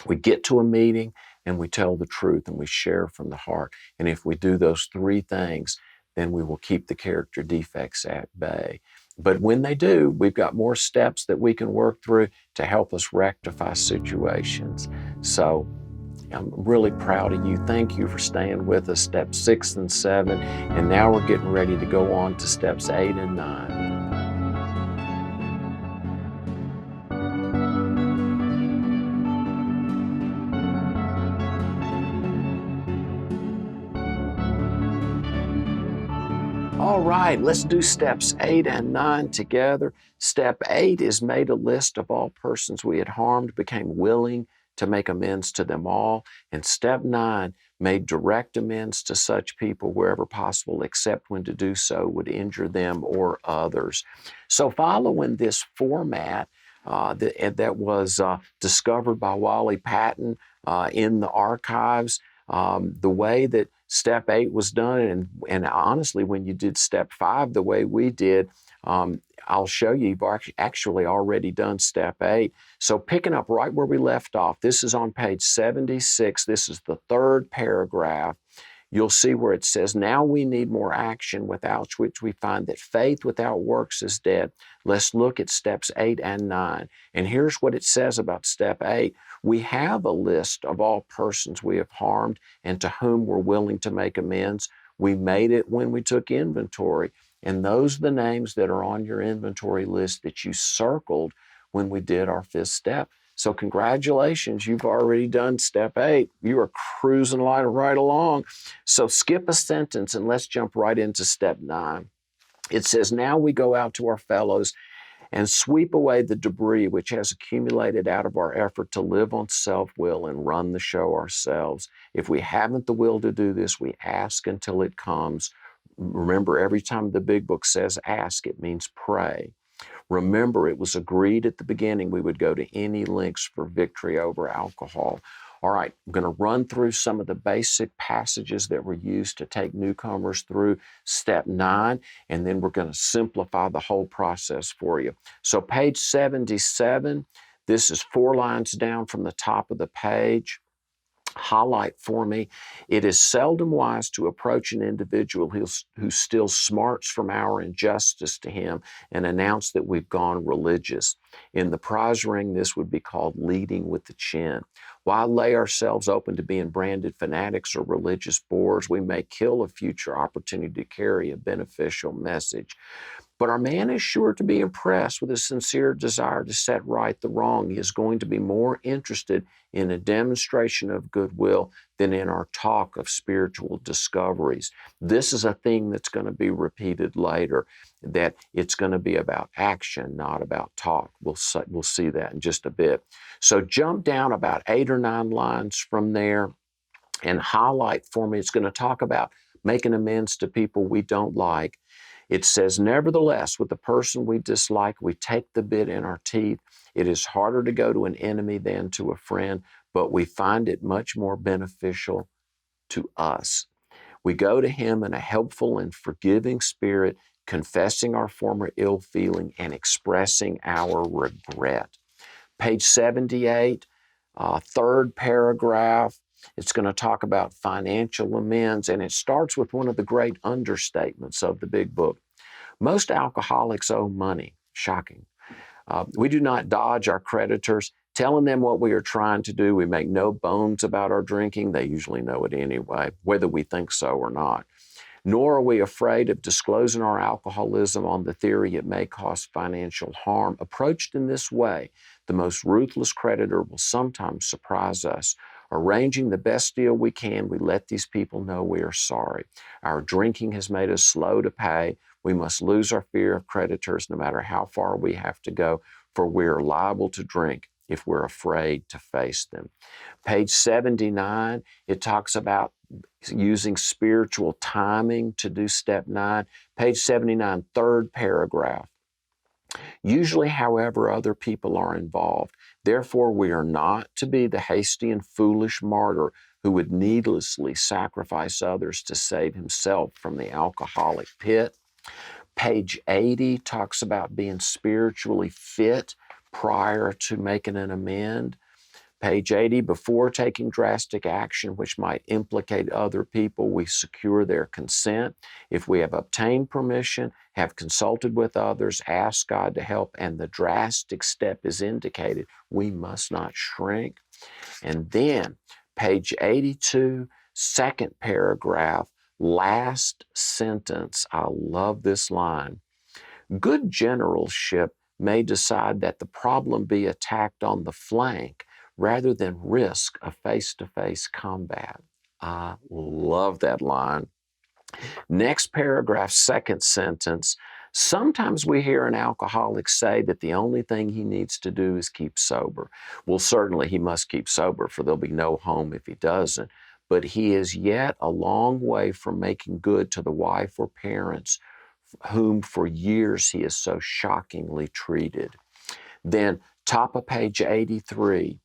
we get to a meeting, and we tell the truth, and we share from the heart. And if we do those 3 things, then we will keep the character defects at bay. But when they do, we've got more steps that we can work through to help us rectify situations. So I'm really proud of you. Thank you for staying with us, steps 6 and 7. And now we're getting ready to go on to steps 8 and 9. All right, let's do steps 8 and 9 together. Step 8 is made a list of all persons we had harmed, became willing to make amends to them all. And step 9, made direct amends to such people wherever possible, except when to do so would injure them or others. So following this format that was discovered by Wally Paton in the archives, the way that step 8 was done, and honestly, when you did step 5 the way we did, I'll show you, you've actually already done step 8. So picking up right where we left off, this is on page 76. This is the 3rd paragraph. You'll see where it says, now we need more action, without which we find that faith without works is dead. Let's look at steps 8 and 9. And here's what it says about step 8. We have a list of all persons we have harmed and to whom we're willing to make amends. We made it when we took inventory. And those are the names that are on your inventory list that you circled when we did our 5th step. So congratulations, you've already done step 8. You are cruising right along. So skip a sentence and let's jump right into step 9. It says, now we go out to our fellows and sweep away the debris which has accumulated out of our effort to live on self-will and run the show ourselves. If we haven't the will to do this, we ask until it comes. Remember, every time the big book says ask, it means pray. Remember, it was agreed at the beginning we would go to any lengths for victory over alcohol. All right, I'm going to run through some of the basic passages that were used to take newcomers through step 9, and then we're going to simplify the whole process for you. So page 77, this is 4 lines down from the top of the page. Highlight for me, it is seldom wise to approach an individual who still smarts from our injustice to him and announce that we've gone religious. In the prize ring, this would be called leading with the chin. Why lay ourselves open to being branded fanatics or religious bores? We may kill a future opportunity to carry a beneficial message. But our man is sure to be impressed with a sincere desire to set right the wrong. He is going to be more interested in a demonstration of goodwill than in our talk of spiritual discoveries. This is a theme that's going to be repeated later, that it's going to be about action, not about talk. We'll see that in just a bit. So jump down about 8 or 9 lines from there and highlight for me. It's going to talk about making amends to people we don't like. It says, nevertheless, with the person we dislike, we take the bit in our teeth. It is harder to go to an enemy than to a friend, but we find it much more beneficial to us. We go to him in a helpful and forgiving spirit, confessing our former ill feeling and expressing our regret. Page 78, third paragraph, it's going to talk about financial amends, and it starts with one of the great understatements of the big book. Most alcoholics owe money. Shocking. We do not dodge our creditors, telling them what we are trying to do. We make no bones about our drinking. They usually know it anyway, whether we think so or not. Nor are we afraid of disclosing our alcoholism on the theory it may cause financial harm. Approached in this way, the most ruthless creditor will sometimes surprise us. Arranging the best deal we can, we let these people know we are sorry. Our drinking has made us slow to pay. We must lose our fear of creditors no matter how far we have to go, for we are liable to drink if we're afraid to face them. Page 79, it talks about using spiritual timing to do step 9. Page 79, third paragraph. Usually, however, other people are involved. Therefore, we are not to be the hasty and foolish martyr who would needlessly sacrifice others to save himself from the alcoholic pit. Page 80 talks about being spiritually fit prior to making an amend. Page 80, before taking drastic action which might implicate other people, we secure their consent. If we have obtained permission, have consulted with others, asked God to help, and the drastic step is indicated, we must not shrink. And then, page 82, second paragraph, last sentence. I love this line. Good generalship may decide that the problem be attacked on the flank rather than risk a face-to-face combat. I love that line. Next paragraph, second sentence. Sometimes we hear an alcoholic say that the only thing he needs to do is keep sober. Well, certainly he must keep sober, for there'll be no home if he doesn't. But he is yet a long way from making good to the wife or parents whom for years he has so shockingly treated. Then, top of page 83,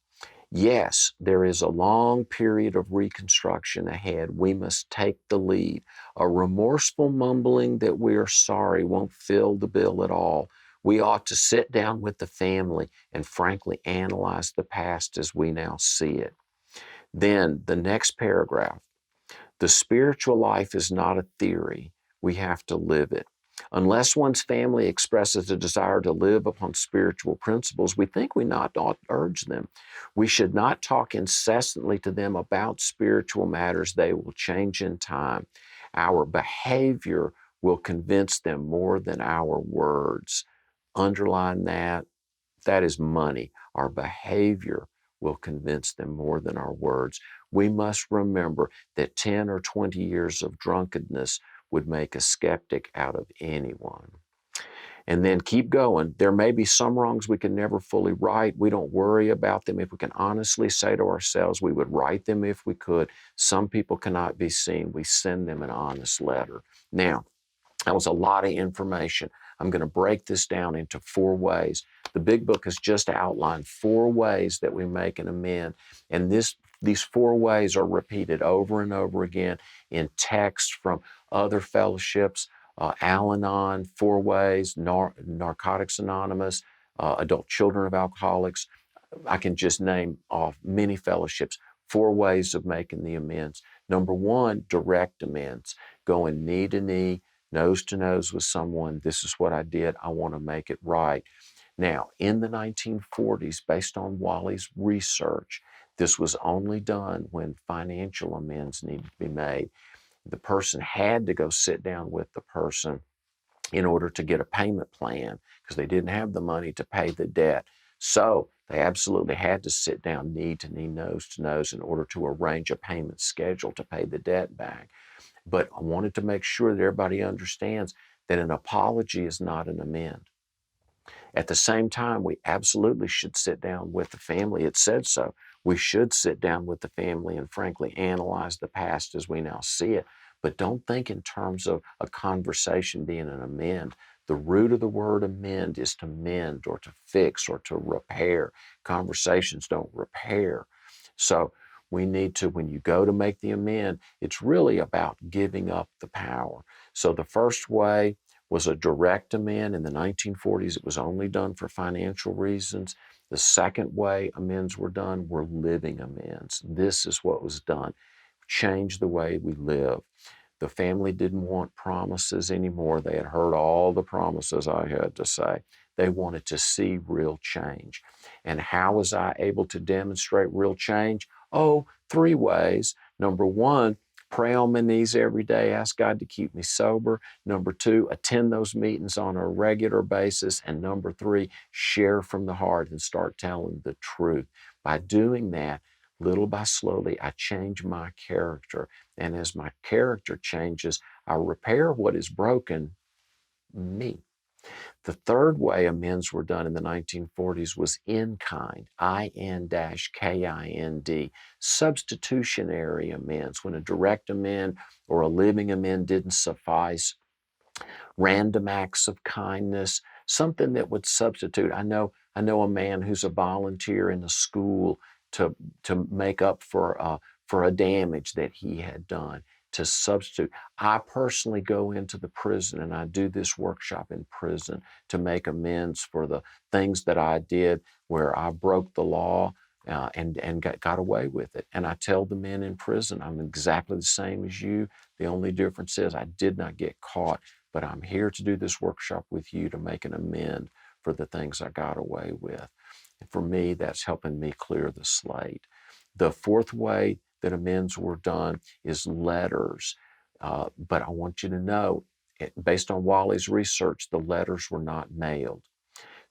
yes, there is a long period of reconstruction ahead. We must take the lead. A remorseful mumbling that we are sorry won't fill the bill at all. We ought to sit down with the family and frankly analyze the past as we now see it. Then, the next paragraph, the spiritual life is not a theory. We have to live it. Unless one's family expresses a desire to live upon spiritual principles, we think we not ought to urge them. We should not talk incessantly to them about spiritual matters. They will change in time. Our behavior will convince them more than our words. Underline that. That is money. Our behavior will convince them more than our words. We must remember that 10 or 20 years of drunkenness would make a skeptic out of anyone. And then keep going. There may be some wrongs we can never fully right. We don't worry about them. If we can honestly say to ourselves, we would right them if we could. Some people cannot be seen. We send them an honest letter. Now, that was a lot of information. I'm going to break this down into 4 ways. The big book has just outlined 4 ways that we make an amend. And these 4 ways are repeated over and over again in text from other fellowships, Al-Anon, 4 ways, Narcotics Anonymous, Adult Children of Alcoholics. I can just name off many fellowships, 4 ways of making the amends. Number 1, direct amends, going knee to knee, nose to nose with someone. This is what I did. I want to make it right. Now, in the 1940s, based on Wally's research, this was only done when financial amends needed to be made. The person had to go sit down with the person in order to get a payment plan because they didn't have the money to pay the debt. So they absolutely had to sit down knee to knee, nose to nose in order to arrange a payment schedule to pay the debt back. But I wanted to make sure that everybody understands that an apology is not an amend. At the same time, we absolutely should sit down with the family. It said so. We should sit down with the family and frankly analyze the past as we now see it. But don't think in terms of a conversation being an amend. The root of the word amend is to mend or to fix or to repair. Conversations don't repair. So we need to, when you go to make the amend, it's really about giving up the power. So the first way was a direct amend. In the 1940s, it was only done for financial reasons. The second way amends were done were living amends. This is what was done. Change the way we live. The family didn't want promises anymore. They had heard all the promises I had to say. They wanted to see real change. And how was I able to demonstrate real change? Oh, three ways. Number one, pray on my knees every day, ask God to keep me sober. Number two, attend those meetings on a regular basis. And number three, share from the heart and start telling the truth. By doing that, little by slowly, I change my character. And as my character changes, I repair what is broken, me. The third way amends were done in the 1940s was in kind, IN-KIND, substitutionary amends. When a direct amend or a living amend didn't suffice, random acts of kindness, something that would substitute. I know a man who's a volunteer in a school to make up for a damage that he had done, to substitute. I personally go into the prison and I do this workshop in prison to make amends for the things that I did where I broke the law and got away with it. And I tell the men in prison, I'm exactly the same as you. The only difference is I did not get caught, but I'm here to do this workshop with you to make an amend for the things I got away with. And for me, that's helping me clear the slate. The fourth way that amends were done is letters. But I want you to know, based on Wally's research, the letters were not mailed.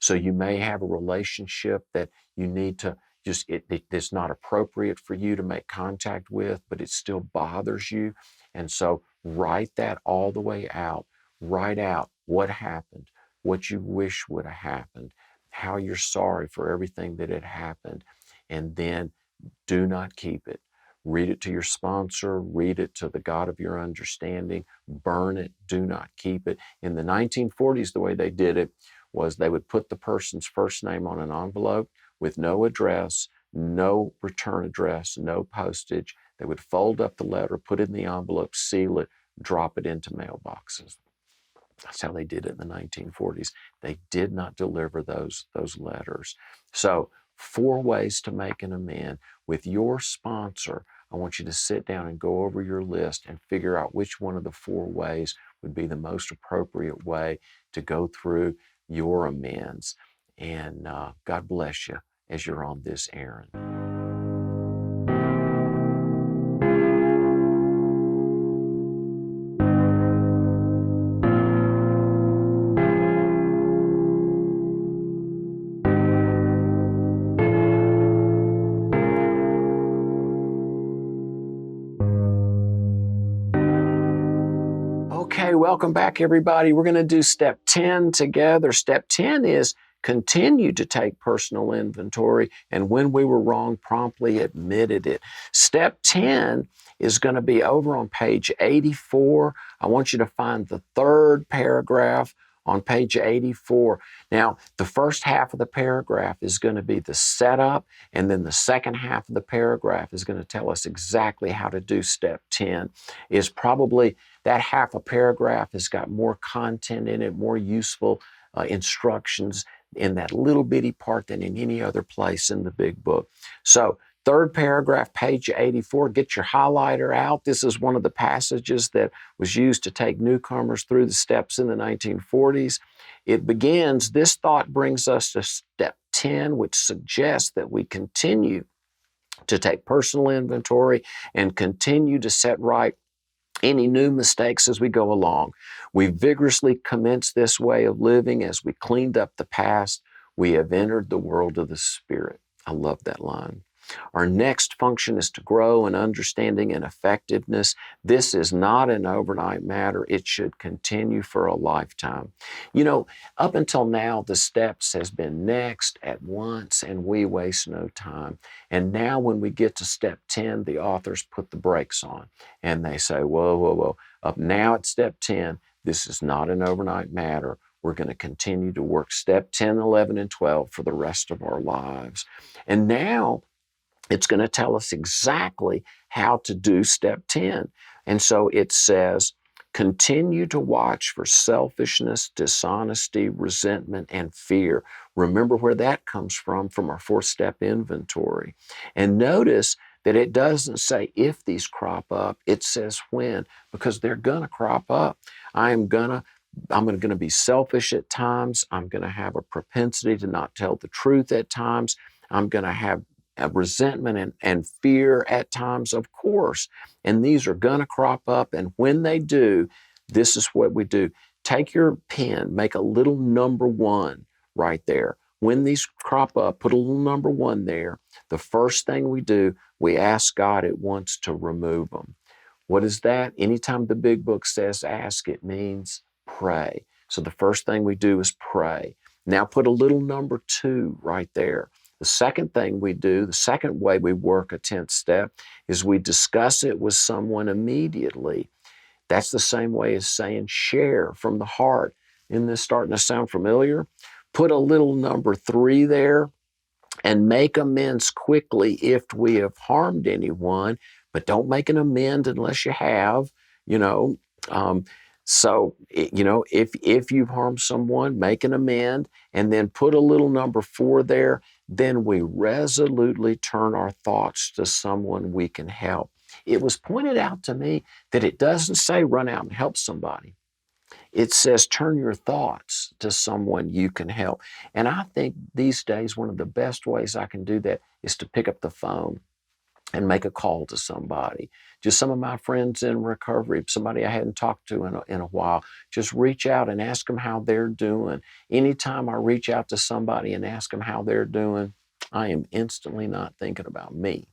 So you may have a relationship that you need to it's not appropriate for you to make contact with, but it still bothers you. And so write that all the way out. Write out what happened, what you wish would have happened, how you're sorry for everything that had happened, and then do not keep it. Read it to your sponsor, read it to the God of your understanding, burn it, do not keep it. In the 1940s, the way they did it was they would put the person's first name on an envelope with no address, no return address, no postage. They would fold up the letter, put it in the envelope, seal it, drop it into mailboxes. That's how they did it in the 1940s. They did not deliver those letters. So 4 ways to make an amend. With your sponsor, I want you to sit down and go over your list and figure out which one of the 4 ways would be the most appropriate way to go through your amends. And God bless you as you're on this errand. Okay, welcome back, everybody. We're going to do step 10 together. Step 10 is continue to take personal inventory, and when we were wrong, promptly admitted it. Step 10 is going to be over on page 84. I want you to find the 3rd paragraph on page 84. Now, the first half of the paragraph is going to be the setup, and then the second half of the paragraph is going to tell us exactly how to do step 10. Is probably that half a paragraph has got more content in it, more useful instructions in that little bitty part than in any other place in the big book. So 3rd paragraph, page 84, get your highlighter out. This is one of the passages that was used to take newcomers through the steps in the 1940s. It begins, this thought brings us to step 10, which suggests that we continue to take personal inventory and continue to set right any new mistakes as we go along. We vigorously commenced this way of living as we cleaned up the past. We have entered the world of the Spirit. I love that line. Our next function is to grow in understanding and effectiveness. This is not an overnight matter. It should continue for a lifetime. You know, up until now, the steps has been next, at once, and we waste no time. And now when we get to step 10, the authors put the brakes on and they say, whoa, whoa, whoa. Up now at step 10, this is not an overnight matter. We're going to continue to work step 10, 11, and 12 for the rest of our lives. And now it's going to tell us exactly how to do step 10. And so it says, continue to watch for selfishness, dishonesty, resentment, and fear. Remember where that comes from our 4-step inventory. And notice that it doesn't say if these crop up, it says when, because they're going to crop up. I'm going to be selfish at times. I'm going to have a propensity to not tell the truth at times. I'm going to have resentment and fear at times, of course. And these are going to crop up. And when they do, this is what we do. Take your pen, make a little number 1 right there. When these crop up, put a little number 1 there. The first thing we do, we ask God at once to remove them. What is that? Anytime the big book says ask, it means pray. So the first thing we do is pray. Now put a little number 2 right there. The second thing we do, the second way we work a 10th step, is we discuss it with someone immediately. That's the same way as saying share from the heart. Isn't this starting to sound familiar? Put a little number 3 there and make amends quickly if we have harmed anyone, but don't make an amend unless you have, you know. If you've harmed someone, make an amend and then put a little number 4 there. Then we resolutely turn our thoughts to someone we can help. It was pointed out to me that it doesn't say run out and help somebody. It says turn your thoughts to someone you can help. And I think these days one of the best ways I can do that is to pick up the phone and make a call to somebody. Just some of my friends in recovery, somebody I hadn't talked to in a while, just reach out and ask them how they're doing. Anytime I reach out to somebody and ask them how they're doing, I am instantly not thinking about me.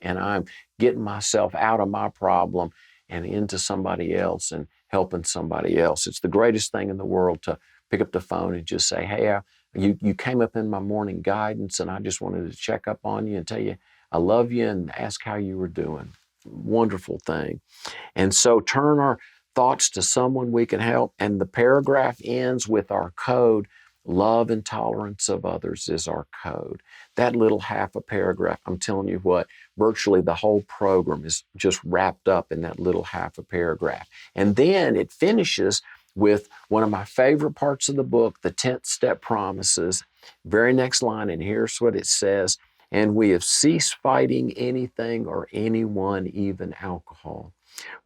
And I'm getting myself out of my problem and into somebody else and helping somebody else. It's the greatest thing in the world to pick up the phone and just say, hey, you came up in my morning guidance and I just wanted to check up on you and tell you I love you and ask how you were doing. Wonderful thing. And so turn our thoughts to someone we can help. And the paragraph ends with our code. Love and tolerance of others is our code. That little half a paragraph, I'm telling you what, virtually the whole program is just wrapped up in that little half a paragraph. And then it finishes with one of my favorite parts of the book, the 10th step promises. Very next line, and here's what it says. And we have ceased fighting anything or anyone, even alcohol.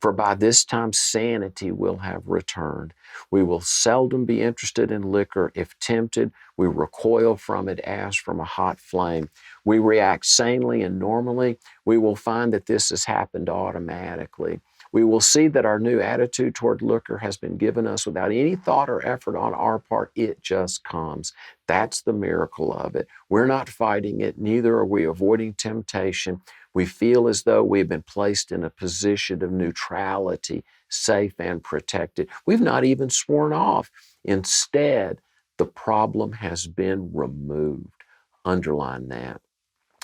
For by this time sanity will have returned. We will seldom be interested in liquor. If tempted, we recoil from it as from a hot flame. We react sanely and normally. We will find that this has happened automatically. We will see that our new attitude toward liquor has been given us without any thought or effort on our part. It just comes. That's the miracle of it. We're not fighting it, neither are we avoiding temptation. We feel as though we've been placed in a position of neutrality, safe and protected. We've not even sworn off. Instead, the problem has been removed. Underline that.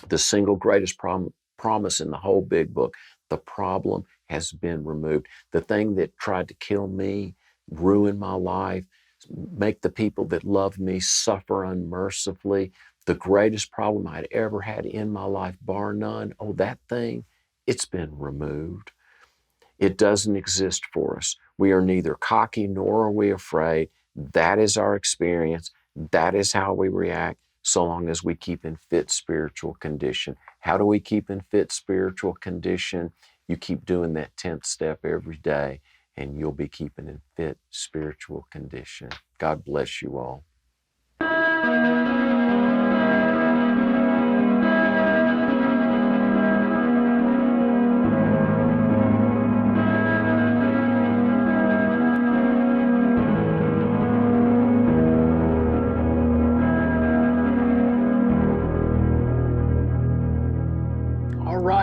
The single greatest promise in the whole big book, the problem has been removed. The thing that tried to kill me, ruin my life, make the people that love me suffer unmercifully, the greatest problem I'd ever had in my life, bar none, oh, that thing, it's been removed. It doesn't exist for us. We are neither cocky nor are we afraid. That is our experience. That is how we react, so long as we keep in fit spiritual condition. How do we keep in fit spiritual condition? You keep doing that 10th step every day, and you'll be keeping in fit spiritual condition. God bless you all.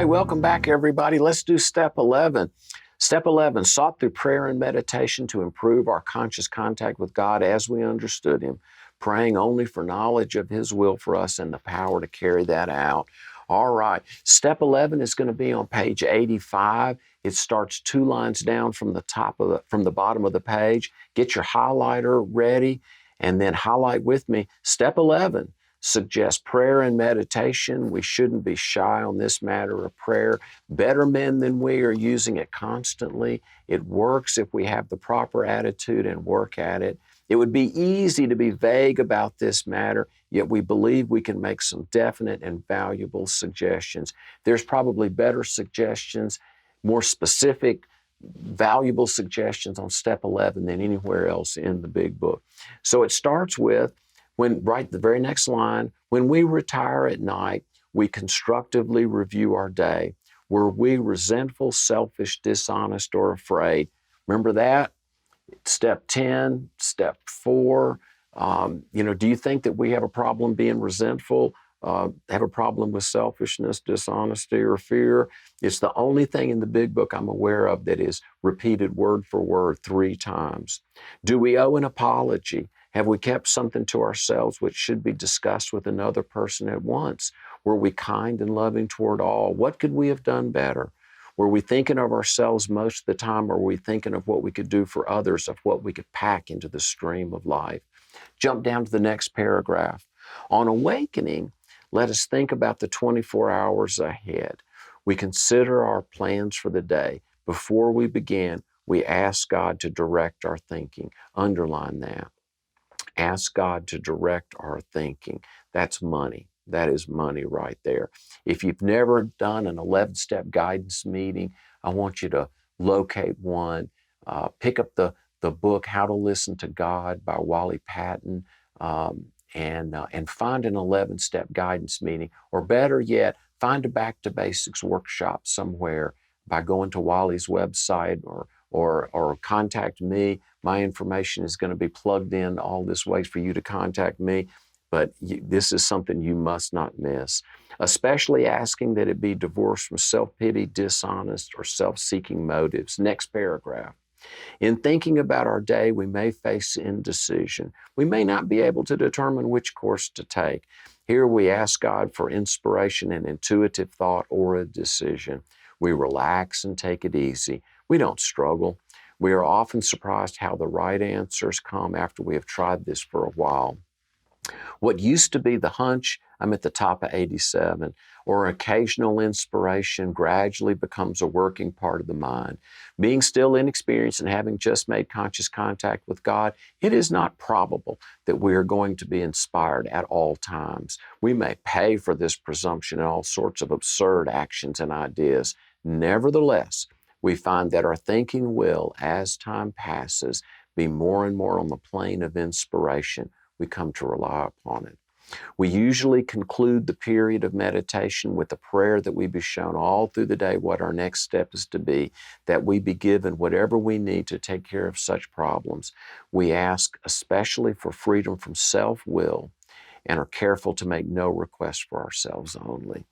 right, welcome back, everybody. Let's do step 11. Step 11, sought through prayer and meditation to improve our conscious contact with God as we understood Him, praying only for knowledge of His will for us and the power to carry that out. All right, step 11 is going to be on page 85. It starts 2 lines down from the bottom of the page. Get your highlighter ready and then highlight with me. Step 11 suggests prayer and meditation. We shouldn't be shy on this matter of prayer. Better men than we are using it constantly. It works if we have the proper attitude and work at it. It would be easy to be vague about this matter, yet we believe we can make some definite and valuable suggestions. There's probably better suggestions, more specific, valuable suggestions on step 11 than anywhere else in the big book. So it starts with, right the very next line, when we retire at night, we constructively review our day. Were we resentful, selfish, dishonest, or afraid? Remember that? Step 10, step 4. Do you think that we have a problem being resentful, have a problem with selfishness, dishonesty, or fear? It's the only thing in the big book I'm aware of that is repeated word for word 3 times. Do we owe an apology? Have we kept something to ourselves which should be discussed with another person at once? Were we kind and loving toward all? What could we have done better? Were we thinking of ourselves most of the time, or were we thinking of what we could do for others, of what we could pack into the stream of life? Jump down to the next paragraph. On awakening, let us think about the 24 hours ahead. We consider our plans for the day. Before we begin, we ask God to direct our thinking. Underline that. Ask God to direct our thinking. That's money. That is money right there. If you've never done an 11-step guidance meeting, I want you to locate one. Pick up the book, How to Listen to God by Wally Paton, and find an 11-step guidance meeting. Or better yet, find a Back to Basics workshop somewhere by going to Wally's website or contact me. My information is going to be plugged in all this ways for you to contact me, but this is something you must not miss, especially asking that it be divorced from self-pity, dishonest, or self-seeking motives. Next paragraph. In thinking about our day, we may face indecision. We may not be able to determine which course to take. Here we ask God for inspiration and intuitive thought or a decision. We relax and take it easy. We don't struggle. We are often surprised how the right answers come after we have tried this for a while. What used to be the hunch, I'm at the top of 87, or occasional inspiration gradually becomes a working part of the mind. Being still inexperienced and having just made conscious contact with God, it is not probable that we are going to be inspired at all times. We may pay for this presumption in all sorts of absurd actions and ideas. Nevertheless, we find that our thinking will, as time passes, be more and more on the plane of inspiration. We come to rely upon it. We usually conclude the period of meditation with a prayer that we be shown all through the day what our next step is to be, that we be given whatever we need to take care of such problems. We ask especially for freedom from self-will and are careful to make no request for ourselves only.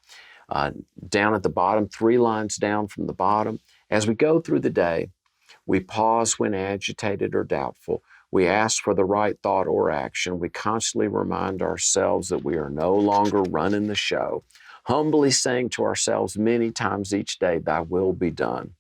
Down at the bottom, 3 lines down from the bottom, as we go through the day, we pause when agitated or doubtful. We ask for the right thought or action. We constantly remind ourselves that we are no longer running the show, humbly saying to ourselves many times each day, "Thy will be done."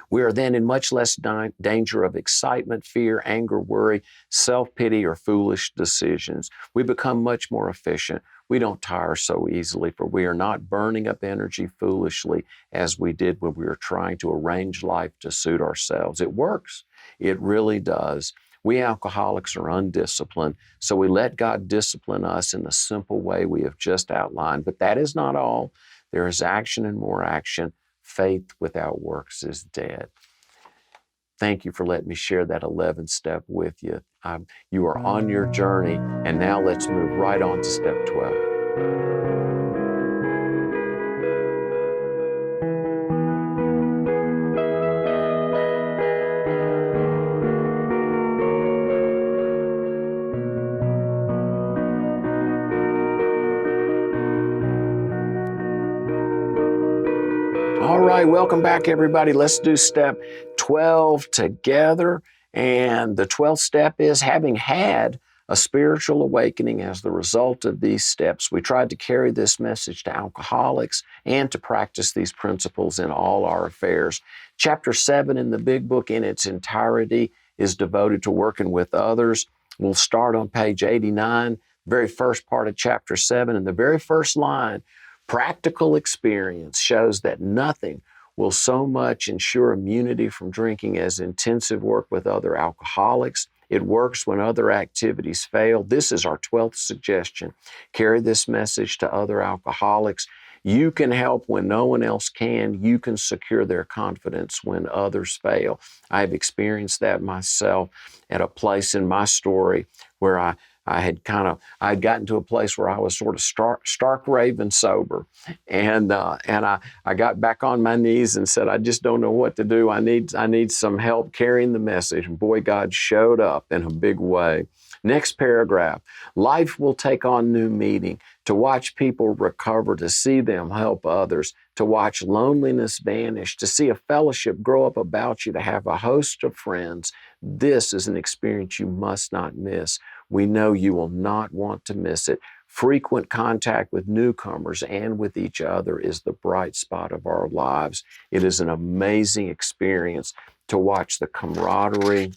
We are then in much less danger of excitement, fear, anger, worry, self-pity, or foolish decisions. We become much more efficient. We don't tire so easily, for we are not burning up energy foolishly as we did when we were trying to arrange life to suit ourselves. It works. It really does. We alcoholics are undisciplined, so we let God discipline us in the simple way we have just outlined. But that is not all. There is action and more action. Faith without works is dead. Thank you for letting me share that 11th step with you. You are on your journey, and now let's move right on to step 12. right, welcome back, everybody. Let's do step 12 together. And the 12th step is having had a spiritual awakening as the result of these steps. We tried to carry this message to alcoholics and to practice these principles in all our affairs. Chapter 7 in the Big Book in its entirety is devoted to working with others. We'll start on page 89, very first part of chapter 7, and the very first line. Practical experience shows that nothing will so much ensure immunity from drinking as intensive work with other alcoholics. It works when other activities fail. This is our 12th suggestion. Carry this message to other alcoholics. You can help when no one else can. You can secure their confidence when others fail. I've experienced that myself at a place in my story where I'd gotten to a place where I was sort of stark raving sober. And I got back on my knees and said, I just don't know what to do. I need some help carrying the message. And boy, God showed up in a big way. Next paragraph, life will take on new meaning. To watch people recover, to see them help others, to watch loneliness vanish, to see a fellowship grow up about you, to have a host of friends. This is an experience you must not miss. We know you will not want to miss it. Frequent contact with newcomers and with each other is the bright spot of our lives. It is an amazing experience to watch the camaraderie,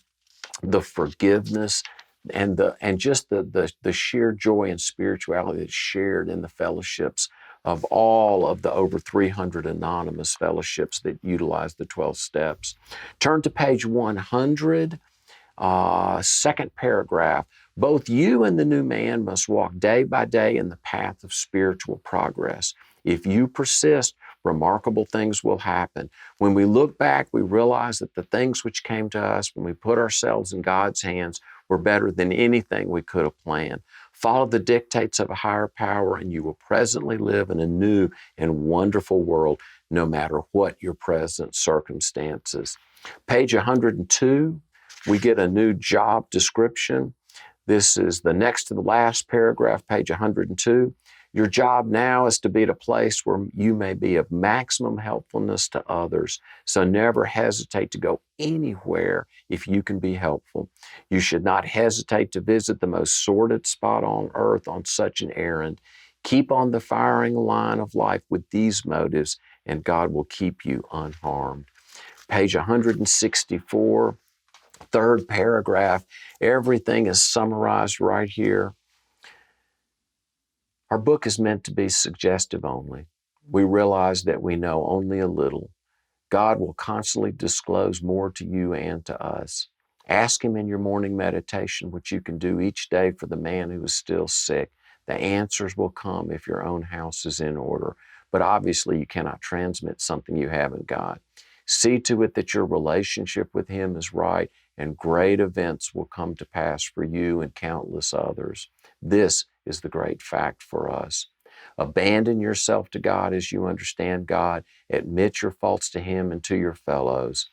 the forgiveness, and just the sheer joy and spirituality that's shared in the fellowships of all of the over 300 anonymous fellowships that utilize the 12 steps. Turn to page 100, second paragraph. Both you and the new man must walk day by day in the path of spiritual progress. If you persist, remarkable things will happen. When we look back, we realize that the things which came to us when we put ourselves in God's hands were better than anything we could have planned. Follow the dictates of a higher power, and you will presently live in a new and wonderful world, no matter what your present circumstances. Page 102, we get a new job description. This is the next to the last paragraph, page 102. Your job now is to be at a place where you may be of maximum helpfulness to others. So never hesitate to go anywhere if you can be helpful. You should not hesitate to visit the most sordid spot on earth on such an errand. Keep on the firing line of life with these motives, and God will keep you unharmed. Page 164, third paragraph. Everything is summarized right here. Our book is meant to be suggestive only. We realize that we know only a little. God will constantly disclose more to you and to us. Ask Him in your morning meditation what you can do each day for the man who is still sick. The answers will come if your own house is in order. But obviously, you cannot transmit something you haven't got. See to it that your relationship with Him is right, and great events will come to pass for you and countless others. This is the great fact for us. Abandon yourself to God as you understand God. Admit your faults to Him and to your fellows.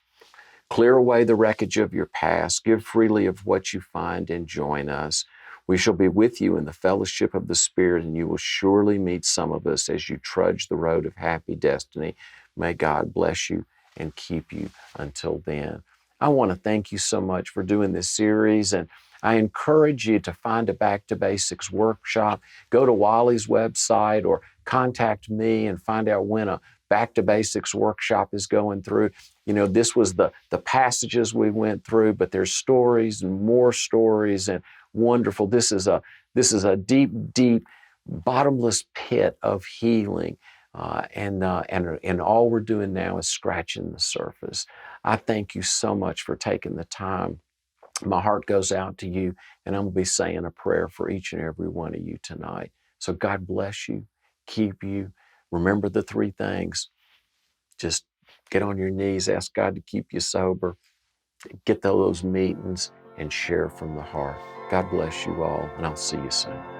Clear away the wreckage of your past. Give freely of what you find and join us. We shall be with you in the fellowship of the Spirit, and you will surely meet some of us as you trudge the road of happy destiny. May God bless you and keep you until then. I want to thank you so much for doing this series, and I encourage you to find a Back to Basics workshop. Go to Wally's website or contact me and find out when a Back to Basics workshop is going through. You know, this was the passages we went through, but there's stories and more stories, and wonderful. This is a deep, deep, bottomless pit of healing. And all we're doing now is scratching the surface. I thank you so much for taking the time. My heart goes out to you, and I'm going to be saying a prayer for each and every one of you tonight. So God bless you, keep you. Remember the three things. Just get on your knees, ask God to keep you sober, get those meetings, and share from the heart. God bless you all, and I'll see you soon.